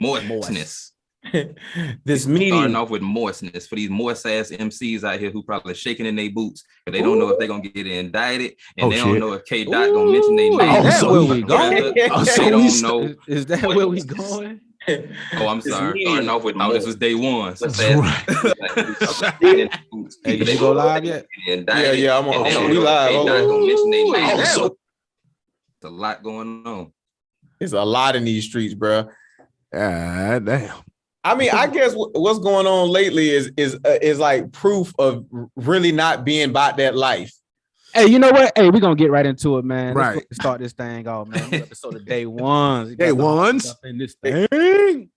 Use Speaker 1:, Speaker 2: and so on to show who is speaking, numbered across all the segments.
Speaker 1: Moistness.
Speaker 2: This
Speaker 1: Starting
Speaker 2: medium.
Speaker 1: off with moistness for these moist ass MCs out here who probably shaking in their boots, but they don't know if they're gonna get indicted, and they don't know if K Dot gonna mention their name.
Speaker 3: Is that where we going?
Speaker 1: They don't know.
Speaker 3: Is that where we going?
Speaker 1: Oh, I'm sorry. Starting off with this was day one. So
Speaker 3: Hey, did you go live yet?
Speaker 2: Yeah, we live.
Speaker 1: There's a lot going on.
Speaker 2: It's a lot in these streets, bro.
Speaker 3: Damn.
Speaker 2: I mean, I guess what's going on lately is like proof of really not being about that life.
Speaker 3: Hey, you know what? Hey, we're gonna get right into it, man.
Speaker 4: Right.
Speaker 3: Let's start this thing off, man. Episode of day ones.
Speaker 4: Day ones
Speaker 3: in this thing. Mr.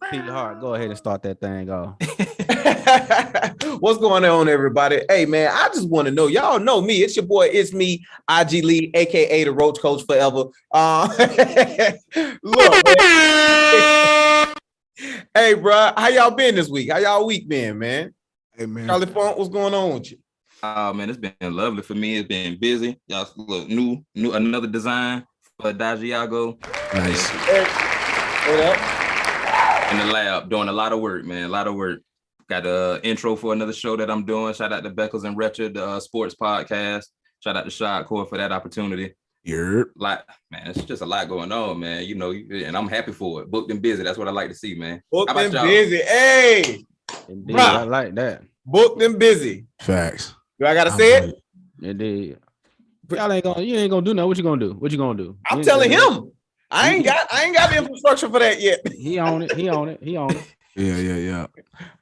Speaker 3: Teharte, go ahead and start that thing off.
Speaker 2: What's going on, everybody? Hey, man, I just want to know. Y'all know me. It's your boy. It's me, IG Lee, aka the Roach Coach Forever. Look, man. Hey, bro, how y'all been this week? How y'all week been, man?
Speaker 4: Hey, man.
Speaker 2: Charli Funk, what's going on with you?
Speaker 1: Oh man, it's been lovely for me. It's been busy. Y'all look new another design for Dagiago.
Speaker 4: Nice.
Speaker 2: What up?
Speaker 1: In the lab, doing a lot of work, man. A lot of work. Got an intro for another show that I'm doing. Shout out to Beckles and Wretched, the sports podcast. Shout out to Shot Core for that opportunity.
Speaker 4: Yep.
Speaker 1: Man, it's just a lot going on, man. You know, and I'm happy for it. Booked and busy. That's what I like to see, man.
Speaker 2: Booked and busy. Hey,
Speaker 3: indeed, I like that.
Speaker 2: Booked and busy.
Speaker 4: Facts.
Speaker 2: Do I gotta say it?
Speaker 3: Indeed. You ain't gonna do nothing. What you gonna do?
Speaker 2: I'm telling him. I ain't got the infrastructure for that yet.
Speaker 3: He on it.
Speaker 4: Yeah.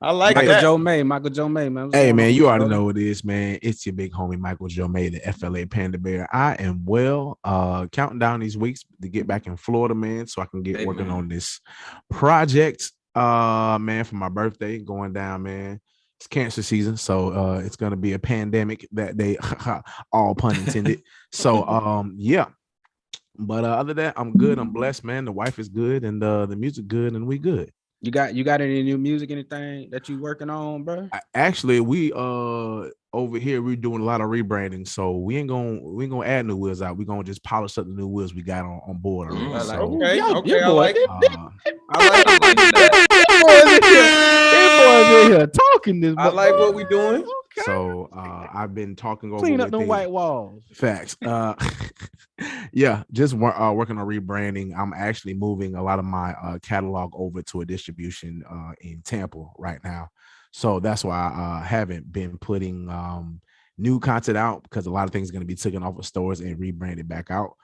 Speaker 2: I like
Speaker 3: Michael
Speaker 2: that.
Speaker 3: Michael Joe May, man.
Speaker 4: Hey, man, you already know what it is, man. It's your big homie, Michael Joe May, the FLA Panda Bear. I am counting down these weeks to get back in Florida, man, so I can get working on this project, man, for my birthday going down, man. It's cancer season, so it's going to be a pandemic that day, all pun intended. So, yeah. But other than that, I'm good. I'm blessed, man. The wife is good, and the music good, and we good.
Speaker 3: You got any new music, anything that you working on, bro?
Speaker 4: Actually, we over here we're doing a lot of rebranding, so we ain't gonna add new wheels out. We're gonna just polish up the new wheels we got on board.
Speaker 2: Okay, I
Speaker 3: like it.
Speaker 2: I like that.
Speaker 3: Boys in here talking this.
Speaker 2: I like what we doing.
Speaker 4: Okay. So I've been talking over
Speaker 3: clean up the white walls.
Speaker 4: Facts. Yeah, just working on rebranding. I'm actually moving a lot of my catalog over to a distribution in Tampa right now. So that's why I haven't been putting new content out, because a lot of things are going to be taken off of stores and rebranded back out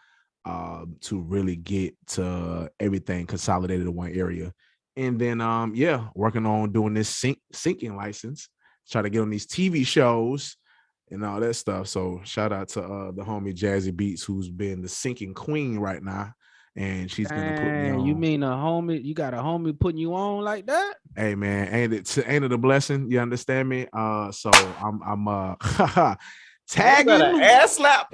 Speaker 4: to really get to everything consolidated in one area. And then, working on doing this syncing license, try to get on these TV shows and all that stuff. So shout out to the homie Jazzy Beats, who's been the syncing queen right now. And she's going to put me on.
Speaker 3: You mean a homie? You got a homie putting you on like that?
Speaker 4: Hey, man, ain't it a blessing? You understand me? So I'm tagging.
Speaker 2: An ass slap.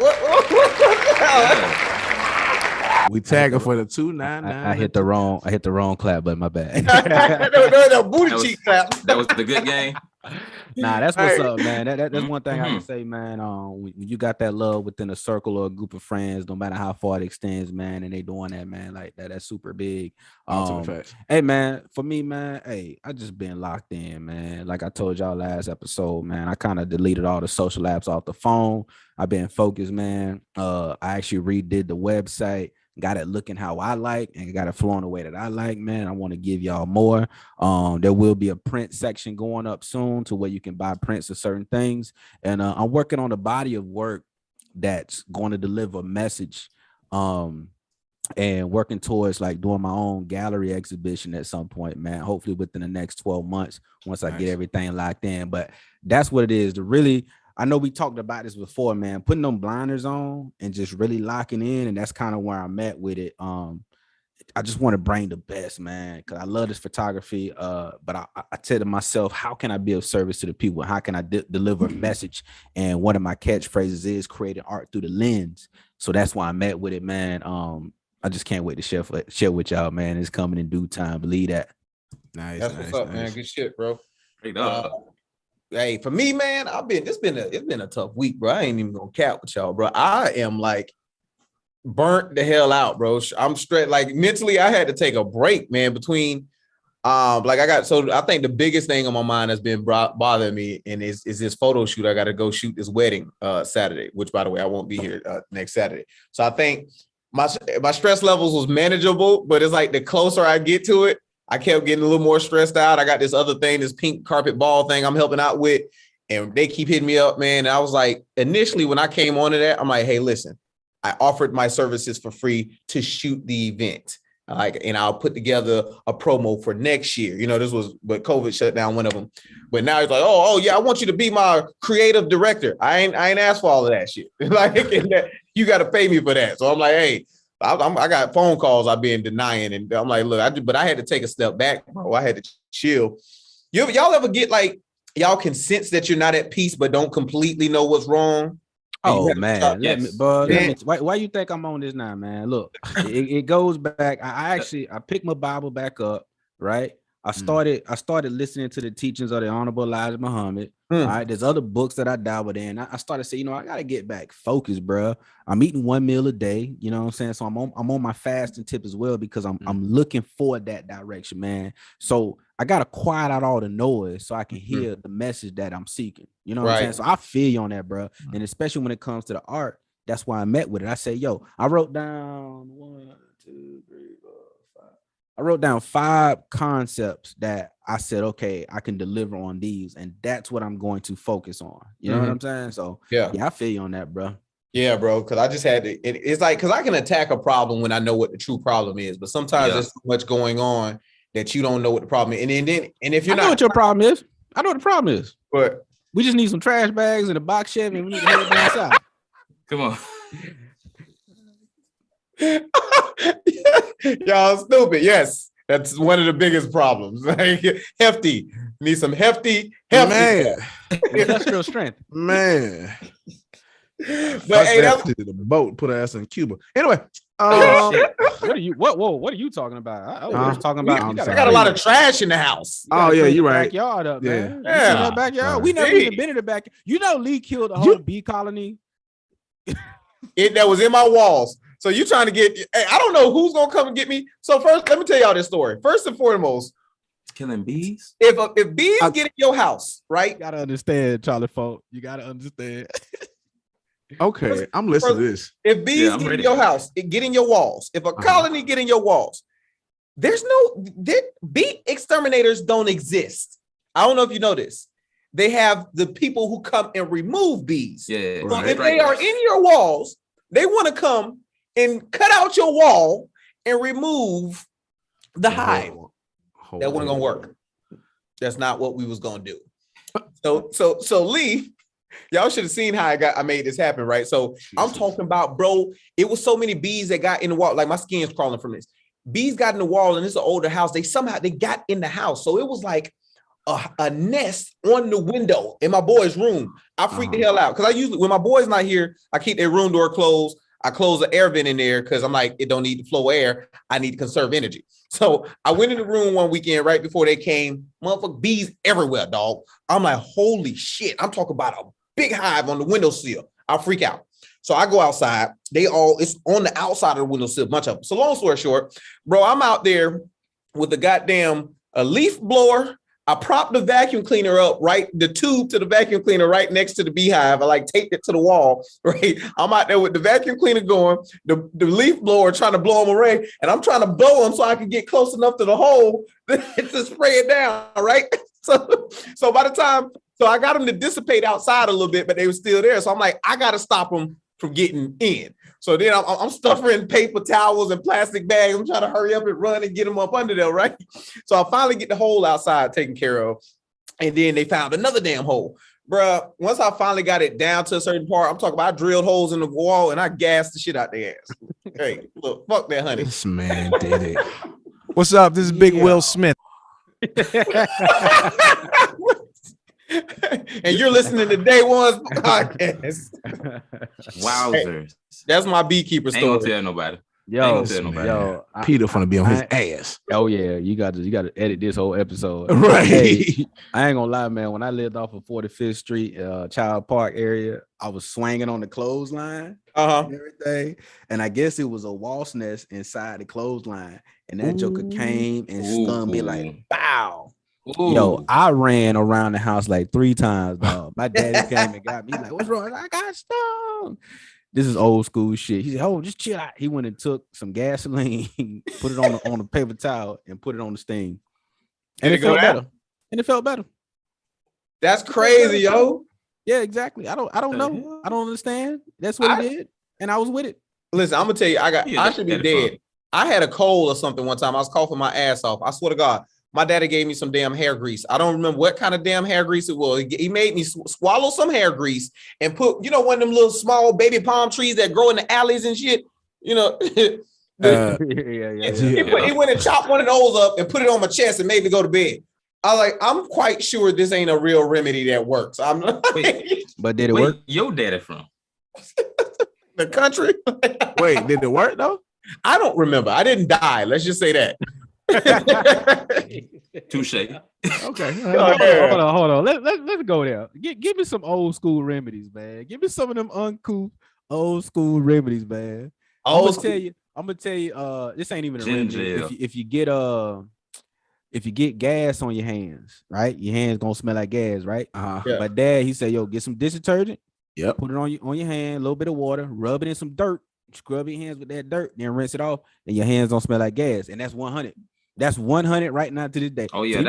Speaker 4: We tagging for the 299.
Speaker 3: I hit the wrong clap, but my bad.
Speaker 2: no, booty cheek clap.
Speaker 1: That was the good game.
Speaker 3: Nah, that's what's up, man. That's one thing I can say, man. When you got that love within a circle or a group of friends, no matter how far it extends, man, and they doing that, man, like that's super big. Hey, man, for me, man, hey, I just been locked in, man. Like I told y'all last episode, man, I kind of deleted all the social apps off the phone. I've been focused, man. I actually redid the website. Got it looking how I like and got it flowing the way that I like, man. I want to give y'all more. There will be a print section going up soon to where you can buy prints of certain things. And I'm working on a body of work that's going to deliver a message and working towards like doing my own gallery exhibition at some point, man. Hopefully within the next 12 months once I get everything locked in. But that's what it is. I know we talked about this before, man, putting them blinders on and just really locking in. And that's kind of where I'm at with it. I just want to bring the best, man, because I love this photography. But I said to myself, how can I be of service to the people? How can I deliver a message? And one of my catchphrases is creating art through the lens. So that's why I'm at with it, man. I just can't wait to share with y'all, man. It's coming in due time. Believe that.
Speaker 4: Nice.
Speaker 2: That's what's up, man. Good shit, bro.
Speaker 1: Hey,
Speaker 2: for me, man, it's been a tough week, bro. I ain't even gonna cap with y'all, bro. I am like burnt the hell out, bro. I'm straight, like mentally, I had to take a break, man, between I think the biggest thing on my mind has been bothering me, and is this photo shoot. I got to go shoot this wedding Saturday, which, by the way, I won't be here next Saturday. So I think my stress levels was manageable, but it's like the closer I get to it, I kept getting a little more stressed out. I got this other thing, this pink carpet ball thing I'm helping out with, and they keep hitting me up, man. And I was like, initially when I came onto that, I'm like, hey, listen, I offered my services for free to shoot the event. And I'll put together a promo for next year. You know, this was, but COVID shut down one of them. But now he's like, oh yeah, I want you to be my creative director. I ain't asked for all of that shit. Like, you got to pay me for that. So I'm like, hey, I got phone calls I've been denying, and I'm like, look, but I had to take a step back, bro. I had to chill. Y'all ever get like, y'all can sense that you're not at peace, but don't completely know what's wrong?
Speaker 3: Oh man, why you think I'm on this now, man? Look, it goes back. I picked my Bible back up, right? I started listening to the teachings of the Honorable Elijah Muhammad. All right, there's other books that I dabbled in. I started saying, I gotta get back focused, bro. I'm eating 1 meal a day. You know what I'm saying? So I'm on my fasting tip as well, because I'm looking for that direction, man. So I gotta quiet out all the noise so I can hear the message that I'm seeking. You know what I'm saying? So I feel you on that, bro. And especially when it comes to the art, that's why I met with it. I say, I wrote down 1, 2, 3, 4, 5. I wrote down 5 concepts that I said, okay, I can deliver on these, and that's what I'm going to focus on. You know what I'm saying? So yeah, I feel you on that, bro.
Speaker 2: Yeah, bro. Because I just had to. It's like, because I can attack a problem when I know what the true problem is, but sometimes there's so much going on that you don't know what the problem is. And if you're
Speaker 3: know what your problem is. I know what the problem is.
Speaker 2: But
Speaker 3: we just need some trash bags and a box Chevy, and we need to head it down south.
Speaker 1: Come on.
Speaker 2: Y'all stupid. Yes, that's one of the biggest problems. Like, hefty. Need some hefty.
Speaker 4: Man.
Speaker 3: Industrial strength.
Speaker 4: Man.
Speaker 2: But hey,
Speaker 4: that's the boat. Put her ass in Cuba. Anyway.
Speaker 3: What are you talking about? I was talking about.
Speaker 2: I got a lot of trash in the house.
Speaker 4: Oh yeah, you're right.
Speaker 3: Backyard up, man.
Speaker 2: Yeah.
Speaker 3: Backyard. We never even been in the backyard. You know, Lee killed a whole bee colony.
Speaker 2: That was in my walls. So you trying to get? Hey, I don't know who's gonna come and get me. So first, let me tell y'all this story. First and foremost,
Speaker 1: killing bees.
Speaker 2: If bees get in your house, right?
Speaker 3: You gotta understand, Charli Funk. You gotta understand.
Speaker 4: Okay, I'm listening to this.
Speaker 2: If bees get in your house, get in your walls. If a colony get in your walls, bee exterminators don't exist. I don't know if you know this. They have the people who come and remove bees.
Speaker 1: Yeah.
Speaker 2: So if they are in your walls, they want to come and cut out your wall and remove the hive. That wasn't gonna work. That's not what we was gonna do. So Lee. Y'all should have seen how I made this happen, right? So I'm talking about, bro, it was so many bees that got in the wall. Like, my skin's crawling from this. Bees got in the wall, and it's an older house. They got in the house. So it was like a nest on the window in my boy's room. I freaked the hell out. Because I usually, when my boy's not here, I keep their room door closed. I close the air vent in there because I'm like, it don't need to flow air. I need to conserve energy. So I went in the room one weekend right before they came. Motherfucker, bees everywhere, dog. I'm like, holy shit. I'm talking about a big hive on the windowsill. I freak out. So I go outside. It's on the outside of the windowsill, a bunch of them. So long story short, bro, I'm out there with the goddamn leaf blower. I propped the vacuum cleaner up, right? The tube to the vacuum cleaner right next to the beehive. I taped it to the wall, right? I'm out there with the vacuum cleaner going, the leaf blower trying to blow them away, and I'm trying to blow them so I can get close enough to the hole to spray it down, right? So by the time, I got them to dissipate outside a little bit, but they were still there. So I'm like, I got to stop them from getting in. So then I'm stuffing paper towels and plastic bags. I'm trying to hurry up and run and get them up under there, right? So I finally get the hole outside taken care of. And then they found another damn hole. Bruh, once I finally got it down to a certain part, I'm talking about I drilled holes in the wall and I gassed the shit out their ass. Hey, look, fuck that, honey.
Speaker 4: This man did it.
Speaker 5: What's up? This is Big Will Smith.
Speaker 2: And you're listening to Day One's podcast.
Speaker 1: Wowzers.
Speaker 2: Hey, that's my beekeeper story.
Speaker 1: Ain't gonna tell nobody.
Speaker 3: Yo,
Speaker 1: man.
Speaker 4: Peter finna be on his ass.
Speaker 3: Oh yeah, you got to edit this whole episode.
Speaker 4: Right.
Speaker 3: Hey, I ain't gonna lie, man. When I lived off of 45th Street, Child Park area, I was swinging on the clothesline and everything. And I guess it was a wasp nest inside the clothesline. And that joker came and stung me like, bow. Ooh. Yo, I ran around the house like 3 times, dog. My daddy came and got me like, what's wrong? I got stung. This is old school shit. He said, "Oh, just chill out." He went and took some gasoline, put it on a paper towel, and put it on the sting. And it felt better. And it felt better.
Speaker 2: That's crazy, yo.
Speaker 3: Yeah, exactly. I don't know. I don't understand. That's what he did, and I was with it.
Speaker 2: Listen, I'm gonna tell you, I should be dead. I had a cold or something one time. I was coughing my ass off. I swear to God. My daddy gave me some damn hair grease. I don't remember what kind of damn hair grease it was. He made me swallow some hair grease and put, one of them little small baby palm trees that grow in the alleys and shit. He went and chopped one of those up and put it on my chest and made me go to bed. I was like, I'm quite sure this ain't a real remedy that works.
Speaker 3: But did it work?
Speaker 1: Your daddy from
Speaker 2: the country?
Speaker 4: Wait, did it work though?
Speaker 2: I don't remember. I didn't die. Let's just say that.
Speaker 1: Touche.
Speaker 3: Okay. Hold on. Let's go there. Give me some old school remedies, man. Give me some of them uncouth old school remedies, man. I'm gonna tell you. This ain't even a remedy. If you get gas on your hands, right? Your hands gonna smell like gas, right?
Speaker 2: Yeah.
Speaker 3: My dad, he said, "Yo, get some dish detergent.
Speaker 4: Yep.
Speaker 3: Put it on your hand, a little bit of water, rub it in some dirt, scrub your hands with that dirt, then rinse it off, and your hands don't smell like gas." And that's 100. That's 100 right now to this day.
Speaker 1: Oh yeah,
Speaker 4: so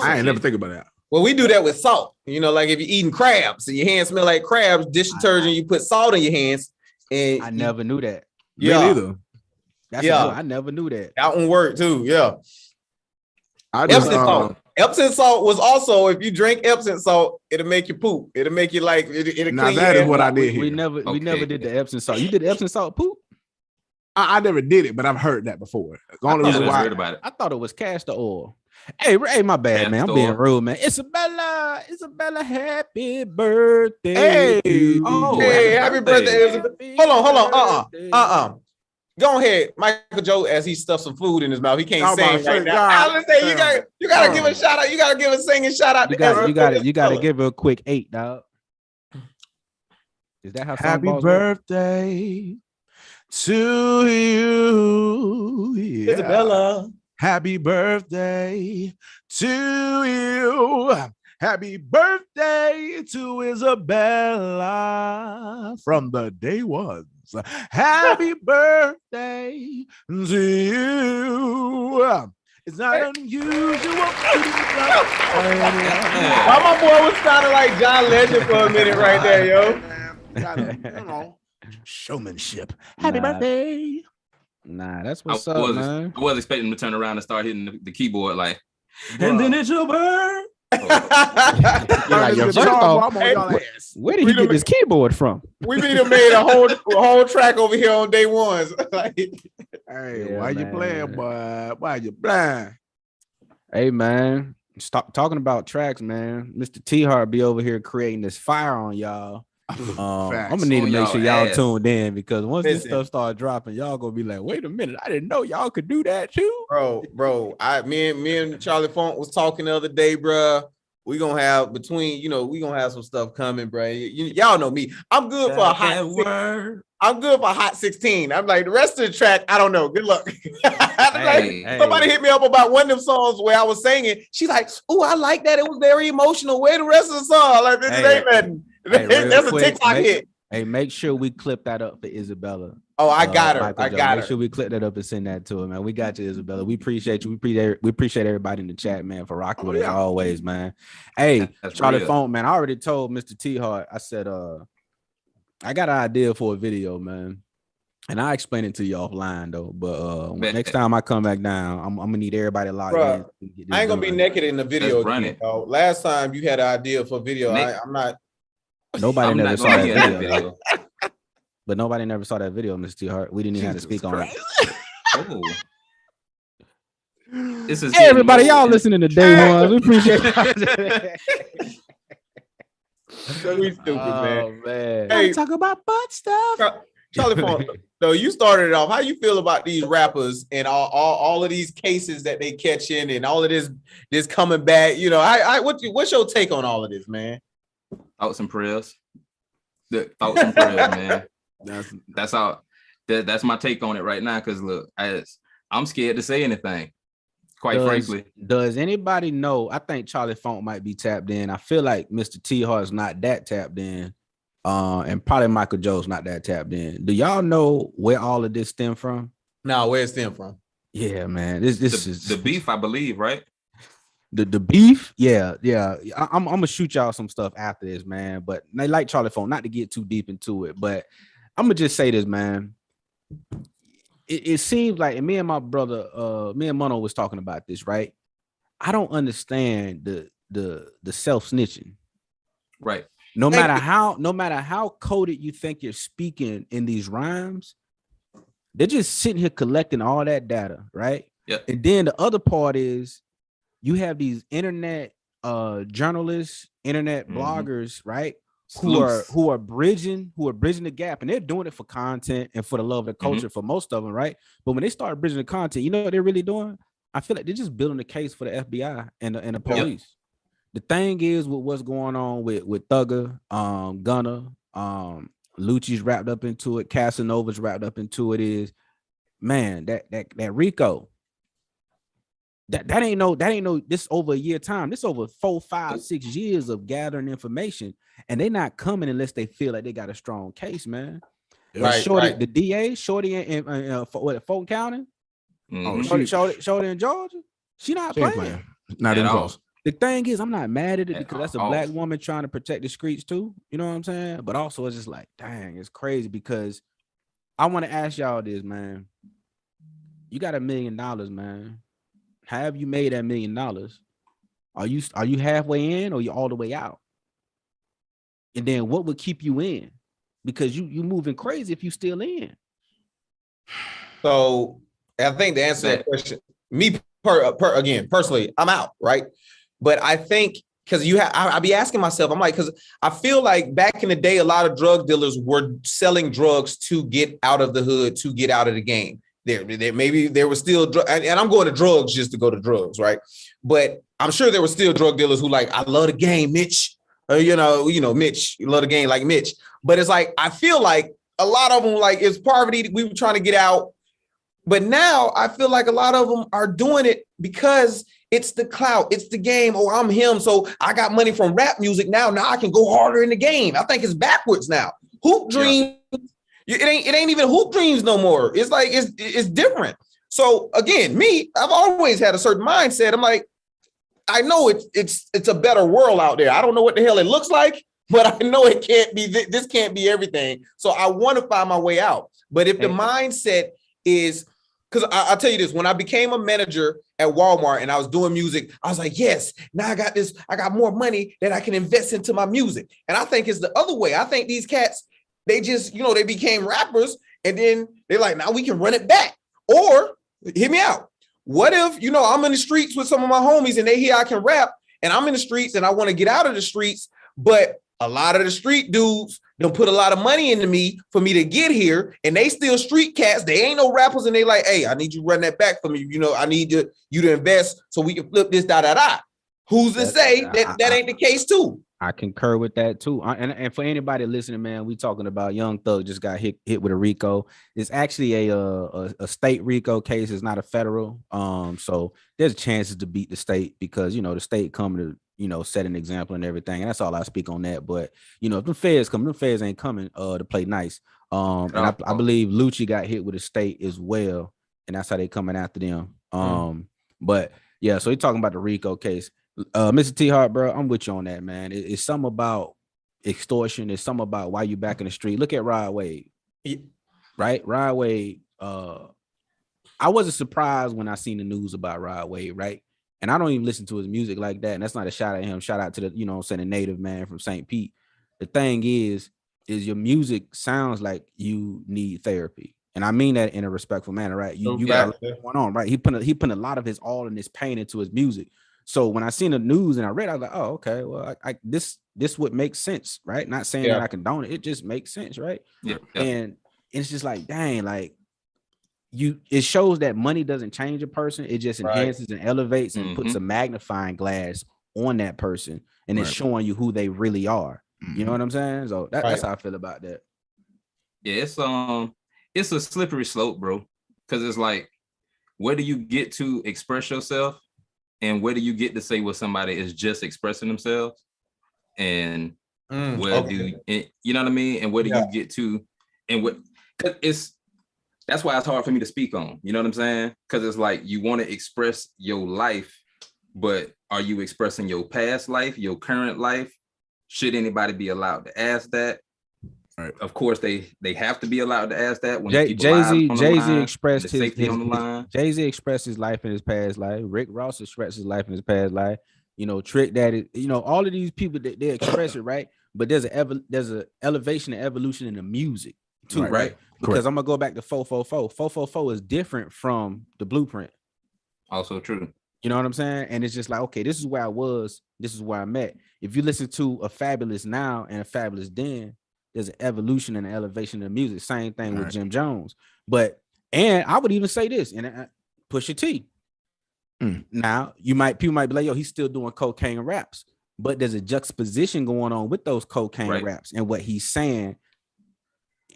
Speaker 4: I ain't never think about that.
Speaker 2: Well, we do that with salt. Like if you're eating crabs and your hands smell like crabs, dish detergent, you put salt in your hands. And
Speaker 3: I never knew that.
Speaker 2: Yeah,
Speaker 4: either.
Speaker 3: I never knew that.
Speaker 2: That one worked too. Yeah.
Speaker 4: Epsom
Speaker 2: salt. Epsom salt was also, if you drink Epsom salt, it'll make you poop. It'll make you like it'll
Speaker 4: now
Speaker 2: clean.
Speaker 4: That is what I did here.
Speaker 3: We never did the Epsom salt. You did the Epsom salt poop?
Speaker 2: I never did it, but I've heard that before. The only reason why
Speaker 3: I thought it was castor oil. Hey, my bad, man. I'm being rude, man. Isabella, happy birthday.
Speaker 2: Hey, happy birthday, Isabella. Hold on. Go ahead, Michael Joe, as he stuffs some food in his mouth. He can't sing right now. You gotta give a shout out. You gotta give a singing shout out.
Speaker 3: You gotta give her a quick 8, dog. Is that how?
Speaker 4: Happy birthday to you,
Speaker 2: Isabella.
Speaker 4: Happy birthday to you. Happy birthday to Isabella from the day ones. Happy birthday to you. It's not unusual.
Speaker 2: Why my boy was sounding like John Legend for a minute right there, yo.
Speaker 4: Showmanship. Happy birthday.
Speaker 3: Nah, that's what's up, man.
Speaker 1: I was expecting him to turn around and start hitting the keyboard like, and then it's your bird.
Speaker 3: Where did he get this keyboard from?
Speaker 2: We need to made a whole track over here on day ones.
Speaker 4: Hey, why you playing, boy? Why you blind?
Speaker 3: Hey, man, stop talking about tracks, man. Mr. Teharte be over here creating this fire on y'all. I'm gonna need to make sure y'all tuned in, because once this stuff start dropping, y'all gonna be like, wait a minute, I didn't know y'all could do that too.
Speaker 2: Bro, me and Charli Funk was talking the other day, bro. We gonna have we gonna have some stuff coming, bro. Y'all know me. I'm good for a hot word. I'm good for a hot 16. I'm like, the rest of the track, I don't know. Good luck. Somebody hit me up about one of them songs where I was singing. She's like, "Oh, I like that. It was very emotional. Where the rest of the song? Like, this ain't nothing." That's a TikTok hit.
Speaker 3: Hey, make sure we clip that up for Isabella.
Speaker 2: Oh, I got her.
Speaker 3: Make sure we clip that up and send that to her, man. We got you, Isabella. We appreciate you. We appreciate everybody in the chat, man, for rocking with us always, man. Hey, Charli Funk, man. I already told Mr. Teharte, I said, I got an idea for a video, man. And I'll explain it to you offline though. But next time I come back down, I'm gonna need everybody logged in.
Speaker 2: I ain't gonna be naked in the video again, though. Last time you had an idea for a video. I'm not.
Speaker 3: Nobody never saw that video. But nobody never saw that video, Mr. Teharte. We didn't even have to speak on it.
Speaker 1: Oh.
Speaker 3: Hey, everybody, y'all listening to Day One. We appreciate it.
Speaker 2: We stupid, man.
Speaker 3: Man.
Speaker 2: Hey,
Speaker 3: talk about butt stuff.
Speaker 2: Charli Funk, so you started it off. How you feel about these rappers and all of these cases that they catching and all of this coming back? You know, what's your take on all of this, man?
Speaker 1: Thoughts and prayers. Thoughts and prayers, man. That's all. That's my take on it right now. Because look, I'm scared to say anything. Quite frankly.
Speaker 3: Does anybody know? I think Charli Funk might be tapped in. I feel like Mr. Teharte's not that tapped in. And probably Michael Joe's not that tapped in. Do y'all know where all of this stem from?
Speaker 2: No, where it stem from?
Speaker 3: Yeah, man. This is
Speaker 1: the beef, I believe, right?
Speaker 3: The beef, yeah. I'm gonna shoot y'all some stuff after this, man. But they like Charli Funk, not to get too deep into it, but I'm gonna just say this, man. It seems like, and me and my brother, me and Mono was talking about this, right? I don't understand the self-snitching.
Speaker 1: Right.
Speaker 3: No matter how coded you think you're speaking in these rhymes, they're just sitting here collecting all that data, right?
Speaker 1: Yeah.
Speaker 3: And then the other part is you have these internet journalists, internet bloggers, right? Who are bridging the gap, and they're doing it for content and for the love of the culture for most of them, right? But when they start bridging the content, you know what they're really doing? I feel like they're just building a case for the FBI and the police. Yep. The thing is with what's going on with Thugger, Gunna, Lucci's wrapped up into it, Casanova's wrapped up into it, is, man, that Rico. That ain't no this over a year time. This over 4, 5, 6 years of gathering information, and they're not coming unless they feel like they got a strong case, man.
Speaker 2: Right,
Speaker 3: Shorty,
Speaker 2: right.
Speaker 3: The DA, Shorty in Fulton County, Shorty in Georgia, she not playing.
Speaker 4: Not even close.
Speaker 3: The thing is, I'm not mad at it because that's a black woman trying to protect the streets too. You know what I'm saying? But also, it's just like, dang, it's crazy because I want to ask y'all this, man. You got $1 million, man. Have you made that $1 million? Are you halfway in or you all the way out? And then what would keep you in? Because you moving crazy if you still in.
Speaker 2: So I think the answer to that question, me again, personally, I'm out, right? But I think because I be asking myself, I'm like, because I feel like back in the day, a lot of drug dealers were selling drugs to get out of the hood, to get out of the game. There maybe there was still and I'm going to drugs just to go to drugs, right? But I'm sure there were still drug dealers who like, I love the game, Mitch. You know, Mitch, you love the game like Mitch. But it's like, I feel like a lot of them, like, it's poverty. We were trying to get out. But now I feel like a lot of them are doing it because it's the clout, it's the game. Oh, I'm him, so I got money from rap music now. Now I can go harder in the game. I think it's backwards now. Hoop dreams. Yeah. It ain't even hoop dreams no more. It's like it's different. So again, I've always had a certain mindset. I'm like, I know it's a better world out there. I don't know what the hell it looks like, but I know it can't be. This can't be everything. So I want to find my way out. But if the mindset is, because I'll tell you this, when I became a manager at Walmart and I was doing music, I was like, yes, now I got this. I got more money that I can invest into my music. And I think it's the other way. I think these cats, they just, they became rappers and then they're like, now we can run it back. Or hear me out. What if, I'm in the streets with some of my homies and they hear I can rap and I'm in the streets and I want to get out of the streets, but a lot of the street dudes don't put a lot of money into me for me to get here, and they still street cats. They ain't no rappers, and they like, hey, I need you to run that back for me. I need you to invest so we can flip this, Who's to say that ain't the case too?
Speaker 3: I concur with that too. And for anybody listening, man, we talking about Young Thug just got hit with a RICO. It's actually a state RICO case. It's not a federal. So there's chances to beat the state because the state coming to set an example and everything. And that's all I speak on that. But if the feds come, the feds ain't coming to play nice. And I believe Lucci got hit with a state as well, and that's how they coming after them. But yeah, so you're talking about the RICO case. Mr. Teharte, bro, I'm with you on that, man. It's something about extortion. It's something about why you back in the street. Look at Rod Wade, right? Rod Wade. I wasn't surprised when I seen the news about Rod Wade, right? And I don't even listen to his music like that. And that's not a shout at him. Shout out to the, the native man from St. Pete. The thing is your music sounds like you need therapy. And I mean that in a respectful manner, right? You got a lot going on, right? He put a lot of his all and his pain into his music. So when I seen the news and I read, I was like, oh, okay, well, this would make sense, right? Not saying that I condone it. It just makes sense, right?
Speaker 1: Yeah.
Speaker 3: And it's just like, dang, like it shows that money doesn't change a person. It just enhances and elevates and puts a magnifying glass on that person, and it's showing you who they really are. You know what I'm saying? So that's how I feel about that.
Speaker 1: Yeah, it's a slippery slope, bro. Because it's like, where do you get to express yourself, and where do you get to say what somebody is just expressing themselves, and where do you know what I mean? And where do you get to, and what that's why it's hard for me to speak on. You know what I'm saying? Because it's like you want to express your life, but are you expressing your past life, your current life? Should anybody be allowed to ask that? Right. Of course, they have to be allowed to ask that when
Speaker 3: Jay-Z expressed his
Speaker 1: safety on the line.
Speaker 3: Jay-Z expressed his life in his past life. Rick Ross expressed his life in his past life. You know, Trick Daddy. You know, all of these people they express it, right? But there's a elevation and evolution in the music too, right? Because I'm gonna go back to 444. 444 is different from the Blueprint.
Speaker 1: Also true.
Speaker 3: You know what I'm saying? And it's just like, okay, this is where I was. This is where I'm at. If you listen to a Fabulous now and a Fabulous then, there's an evolution and an elevation in the music. Same thing with Jim Jones. And I would even say this, and Pusha T. Now, people might be like, yo, he's still doing cocaine raps, but there's a juxtaposition going on with those cocaine raps, and what he's saying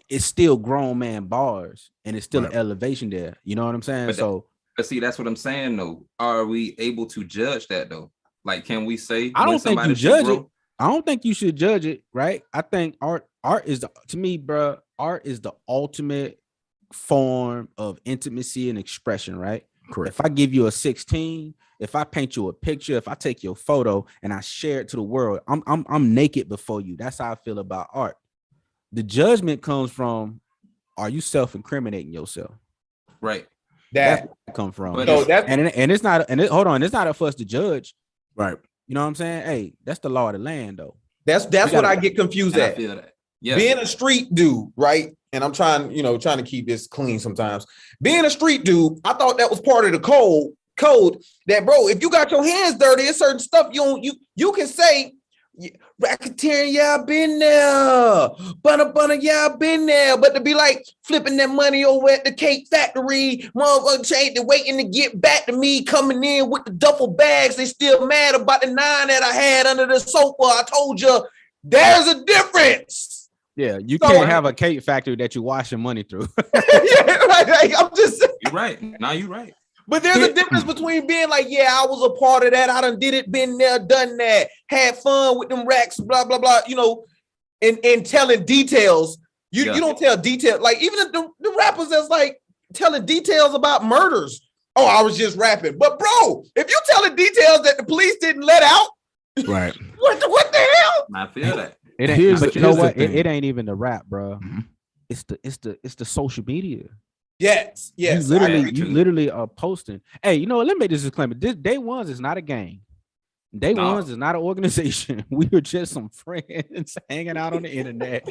Speaker 3: is still grown man bars, and it's still an elevation there. You know what I'm saying?
Speaker 1: But see, that's what I'm saying, though. Are we able to judge that, though? Like, can we say?
Speaker 3: I don't think you judge it. I don't think you should judge it, right? I think art is to me, bro. Art is the ultimate form of intimacy and expression, right? Correct. If I give you a 16, if I paint you a picture, if I take your photo and I share it to the world, I'm naked before you. That's how I feel about art. The judgment comes from, are you self-incriminating yourself?
Speaker 1: Right.
Speaker 3: That's where it come from.
Speaker 1: But
Speaker 3: it's not up for us to judge. Right. You know what I'm saying? Hey, that's the law of the land, though.
Speaker 2: That's what I get confused at.
Speaker 1: I feel that. Yeah.
Speaker 2: Being a street dude, right? And I'm trying to keep this clean sometimes. Being a street dude, I thought that was part of the code that, bro, if you got your hands dirty, it's certain stuff you can say, racketeering, yeah, I've been there. Bunna, yeah, I've been there. But to be like flipping that money over at the cake factory, motherfucker they waiting to get back to me, coming in with the duffel bags. They still mad about the 9 that I had under the sofa. I told you, there's a difference.
Speaker 3: Yeah, you can't have a cake factory that you washing money through.
Speaker 2: I'm just saying.
Speaker 1: You're right. Now you're right.
Speaker 2: But there's a difference between being like, yeah, I was a part of that. I done did it, been there, done that, had fun with them racks, blah, blah, blah, and telling details. You don't tell details. Like, even the rappers that's like telling details about murders. Oh, I was just rapping. But, bro, if you telling details that the police didn't let out, right? What the hell?
Speaker 1: I feel that.
Speaker 3: It ain't, but you know what? It ain't even the rap, bro. Mm-hmm. It's the social media.
Speaker 2: Yes.
Speaker 3: You literally are posting. Hey, you know what? Let me make this disclaimer. This Day Ones is not a gang. Day Ones is not an organization. We were just some friends hanging out on the internet,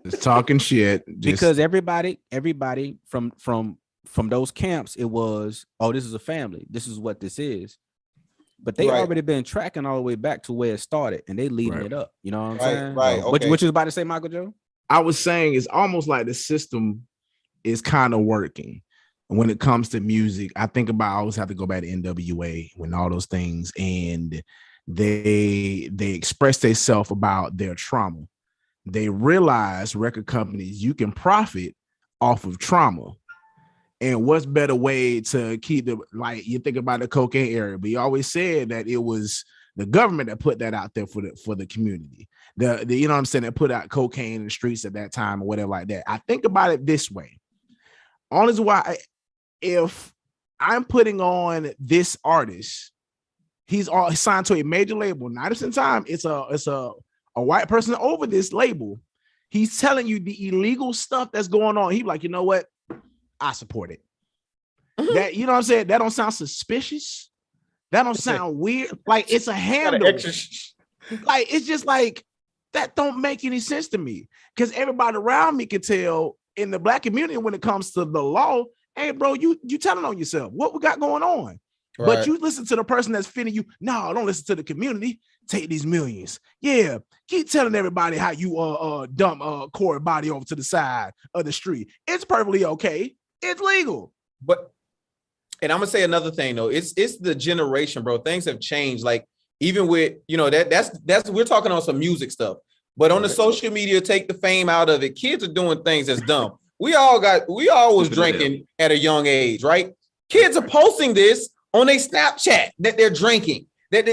Speaker 4: just talking shit.
Speaker 3: Because everybody from those camps, it was, oh, this is a family. This is what this is. But they already been tracking all the way back to where it started, and they leading it up. You know what I'm saying?
Speaker 2: Right. Okay.
Speaker 3: What you was about to say, Michael Joe?
Speaker 4: I was saying it's almost like the system is kind of working. And when it comes to music, I always have to go back to NWA when all those things, and they express themselves about their trauma. They realize, record companies, you can profit off of trauma. And what's better way to keep like you think about the cocaine area, but you always said that it was the government that put that out there for the community. The you know what I'm saying, that put out cocaine in the streets at that time or whatever like that. I think about it this way. Honestly, why if I'm putting on this artist, he's signed to a major label. 90% of the time, it's a white person over this label. He's telling you the illegal stuff that's going on. He's like, you know what? I support it. Mm-hmm. That, you know what I'm saying? That don't sound suspicious. That don't sound weird. Like, it's a handle. Like, it's just like, that don't make any sense to me. Because everybody around me can tell in the black community when it comes to the law, hey, bro, you telling on yourself. What we got going on? But you listen to the person that's feeding you. No, don't listen to the community. Take these millions. Yeah, keep telling everybody how you dump Corey body over to the side of the street. It's perfectly okay. It's legal.
Speaker 2: But and I'm gonna say another thing though. It's the generation, bro. Things have changed. Like even with that's we're talking on some music stuff. But on the social media, take the fame out of it. Kids are doing things that's dumb. We all was drinking at a young age, right? Kids are posting this on a Snapchat that they're drinking.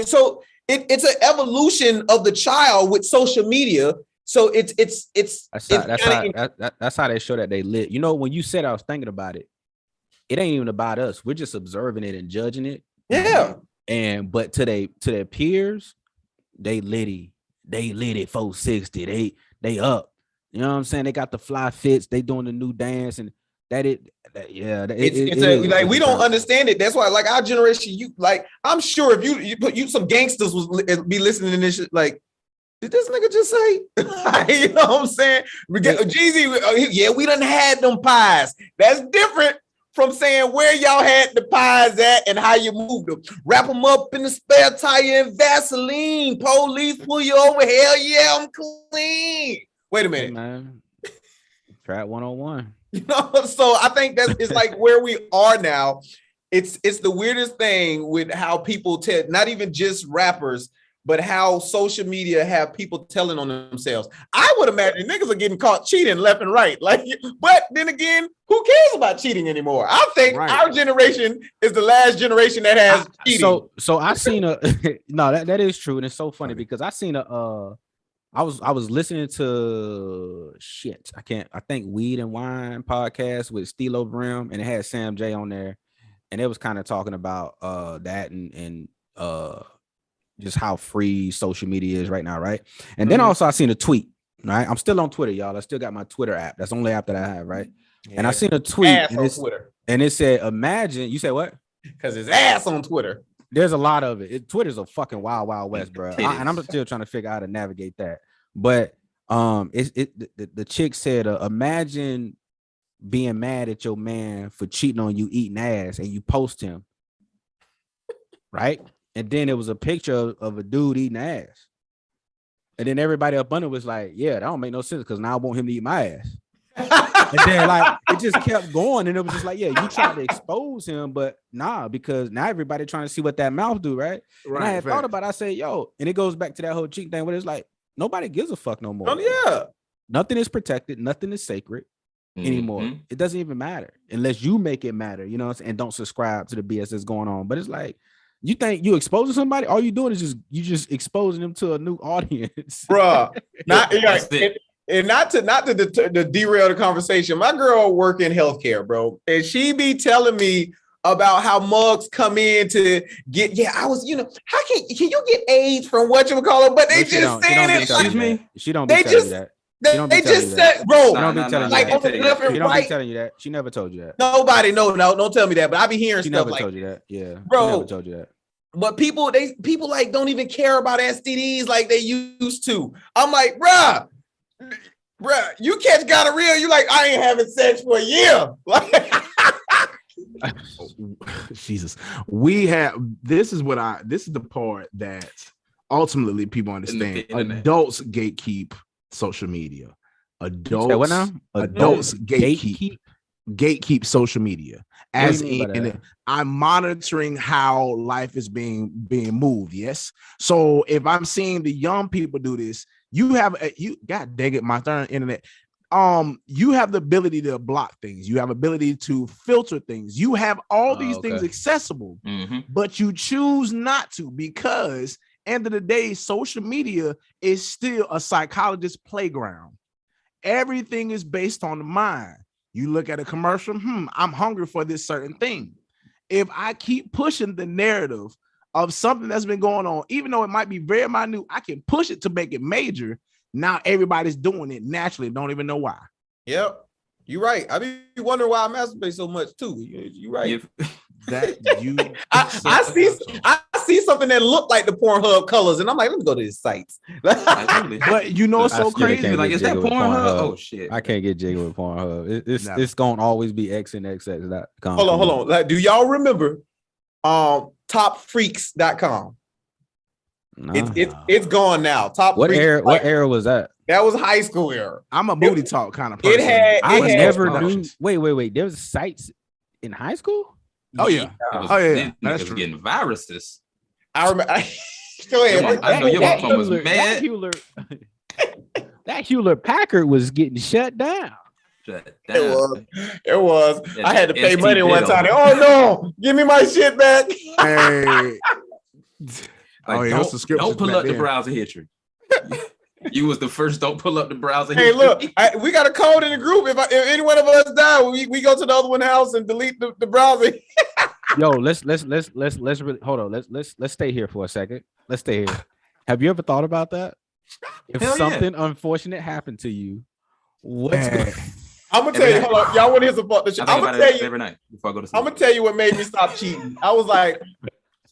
Speaker 2: So it's an evolution of the child with social media. So
Speaker 3: that's how they show that they lit. You know, when you said I was thinking about it, it ain't even about us. We're just observing it and judging it.
Speaker 2: Yeah.
Speaker 3: But to their peers, they lit it 460. They up. You know what I'm saying? They got the fly fits. They doing the new dance and
Speaker 2: we don't understand it. That's why, like our generation, I'm sure if you put some gangsters be listening to this shit, like, did this nigga just say? You know what I'm saying? Jeezy, yeah, we done had them pies. That's different from saying where y'all had the pies at and how you moved them. Wrap them up in the spare tire and Vaseline. Police pull you over. Hell yeah, I'm clean. Wait a minute,
Speaker 3: man. Trap 101.
Speaker 2: You know, so I think that it's like where we are now. It's the weirdest thing with how people tell, not even just rappers, but how social media have people telling on themselves. I would imagine niggas are getting caught cheating left and right. Like, but then again, who cares about cheating anymore? I think our generation is the last generation that has cheating.
Speaker 3: So I seen that is true, and it's so funny because I seen I was listening to I think Weed and Wine podcast with Stilo Brim, and it had Sam J on there, and it was kind of talking about that and just how free social media is right now, right? And then also I seen a tweet, right? I'm still on Twitter, y'all. I still got my Twitter app. That's the only app that I have, right? Yeah. And I seen a tweet and it said, imagine, you say what?
Speaker 2: Because it's ass on Twitter.
Speaker 3: There's a lot of it. Twitter's a fucking wild, wild west, bro. And I'm still trying to figure out how to navigate that. But the chick said, imagine being mad at your man for cheating on you eating ass and you post him, right? And then it was a picture of a dude eating ass. And then everybody up under was like, yeah, that don't make no sense because now I want him to eat my ass. And then like it just kept going, and it was just like, yeah, you tried to expose him, but nah, because now everybody trying to see what that mouth do, right? And I had thought about it, I said, yo, and it goes back to that whole cheat thing where it's like nobody gives a fuck no more.
Speaker 2: Oh yeah,
Speaker 3: nothing is protected, nothing is sacred anymore. It doesn't even matter unless you make it matter, you know, and don't subscribe to the BS that's going on. But it's like, you think you exposing somebody, all you doing is just exposing them to a new audience,
Speaker 2: bruh. Not to derail the conversation. My girl work in healthcare, bro, and she be telling me about how mugs come in to get. Yeah, I was, how can you get AIDS from whatchamacallit? But they just saying it.
Speaker 3: Excuse me. She don't be telling you that.
Speaker 2: They just said, bro.
Speaker 3: She don't be telling you that. She don't be telling you that. She never told you that.
Speaker 2: Nobody, no, don't tell me that. But I be hearing
Speaker 3: stuff
Speaker 2: like.
Speaker 3: She never told you that. Yeah,
Speaker 2: bro.
Speaker 3: She never told you that.
Speaker 2: But people like don't even care about STDs like they used to. I'm like, bruh, you catch gonorrhea, you like, I ain't having sex for a year.
Speaker 4: Jesus. This is the part that ultimately people understand. Adults gatekeep social media. Adults gatekeep social media. As in, I'm monitoring how life is being moved. Yes. So if I'm seeing the young people do this, God dang it, my third internet. You have the ability to block things. You have ability to filter things. You have all these things accessible, but you choose not to because end of the day, social media is still a psychologist's playground. Everything is based on the mind. You look at a commercial, I'm hungry for this certain thing. If I keep pushing the narrative of something that's been going on, even though it might be very minute, I can push it to make it major. Now everybody's doing it naturally, don't even know why.
Speaker 2: Yep, you're right. I be wondering why I masturbate so much too. You're right. I see something that looked like the Pornhub colors, and I'm like, let me go to these sites.
Speaker 4: But you know, it's so crazy.
Speaker 1: Like, is that Pornhub? Oh shit!
Speaker 3: I can't get jiggy with Pornhub. It's gonna always be X and XX.
Speaker 2: Hold on. Like, do y'all remember? topfreaks.com.
Speaker 3: Nah.
Speaker 2: It's gone now.
Speaker 3: What era was that?
Speaker 2: That was high school era.
Speaker 4: I'm a booty talk kind of person.
Speaker 3: I never knew. Wait. There was sites in high school?
Speaker 4: Oh yeah.
Speaker 1: That's true. Getting viruses.
Speaker 2: I remember. Go ahead.
Speaker 1: I know your phone was mad.
Speaker 3: That Hewlett Packard was getting shut down.
Speaker 2: It was. I had to pay money one time. Oh no! Give me my shit back.
Speaker 4: Hey.
Speaker 1: Don't pull up the browser history. You was the first. Don't pull up the browser
Speaker 2: history. Hey, look, we got a code in the group. If any one of us die, we go to the other one house and delete the browser.
Speaker 3: Yo, let's really hold on. Let's stay here for a second. Let's stay here. Have you ever thought about that? If something unfortunate happened to you,
Speaker 2: I'm gonna tell you. Hold on, y'all want to hear some fun? I'm gonna tell you
Speaker 1: every night before I go to sleep.
Speaker 2: I'm gonna tell you what made me stop cheating. I was like,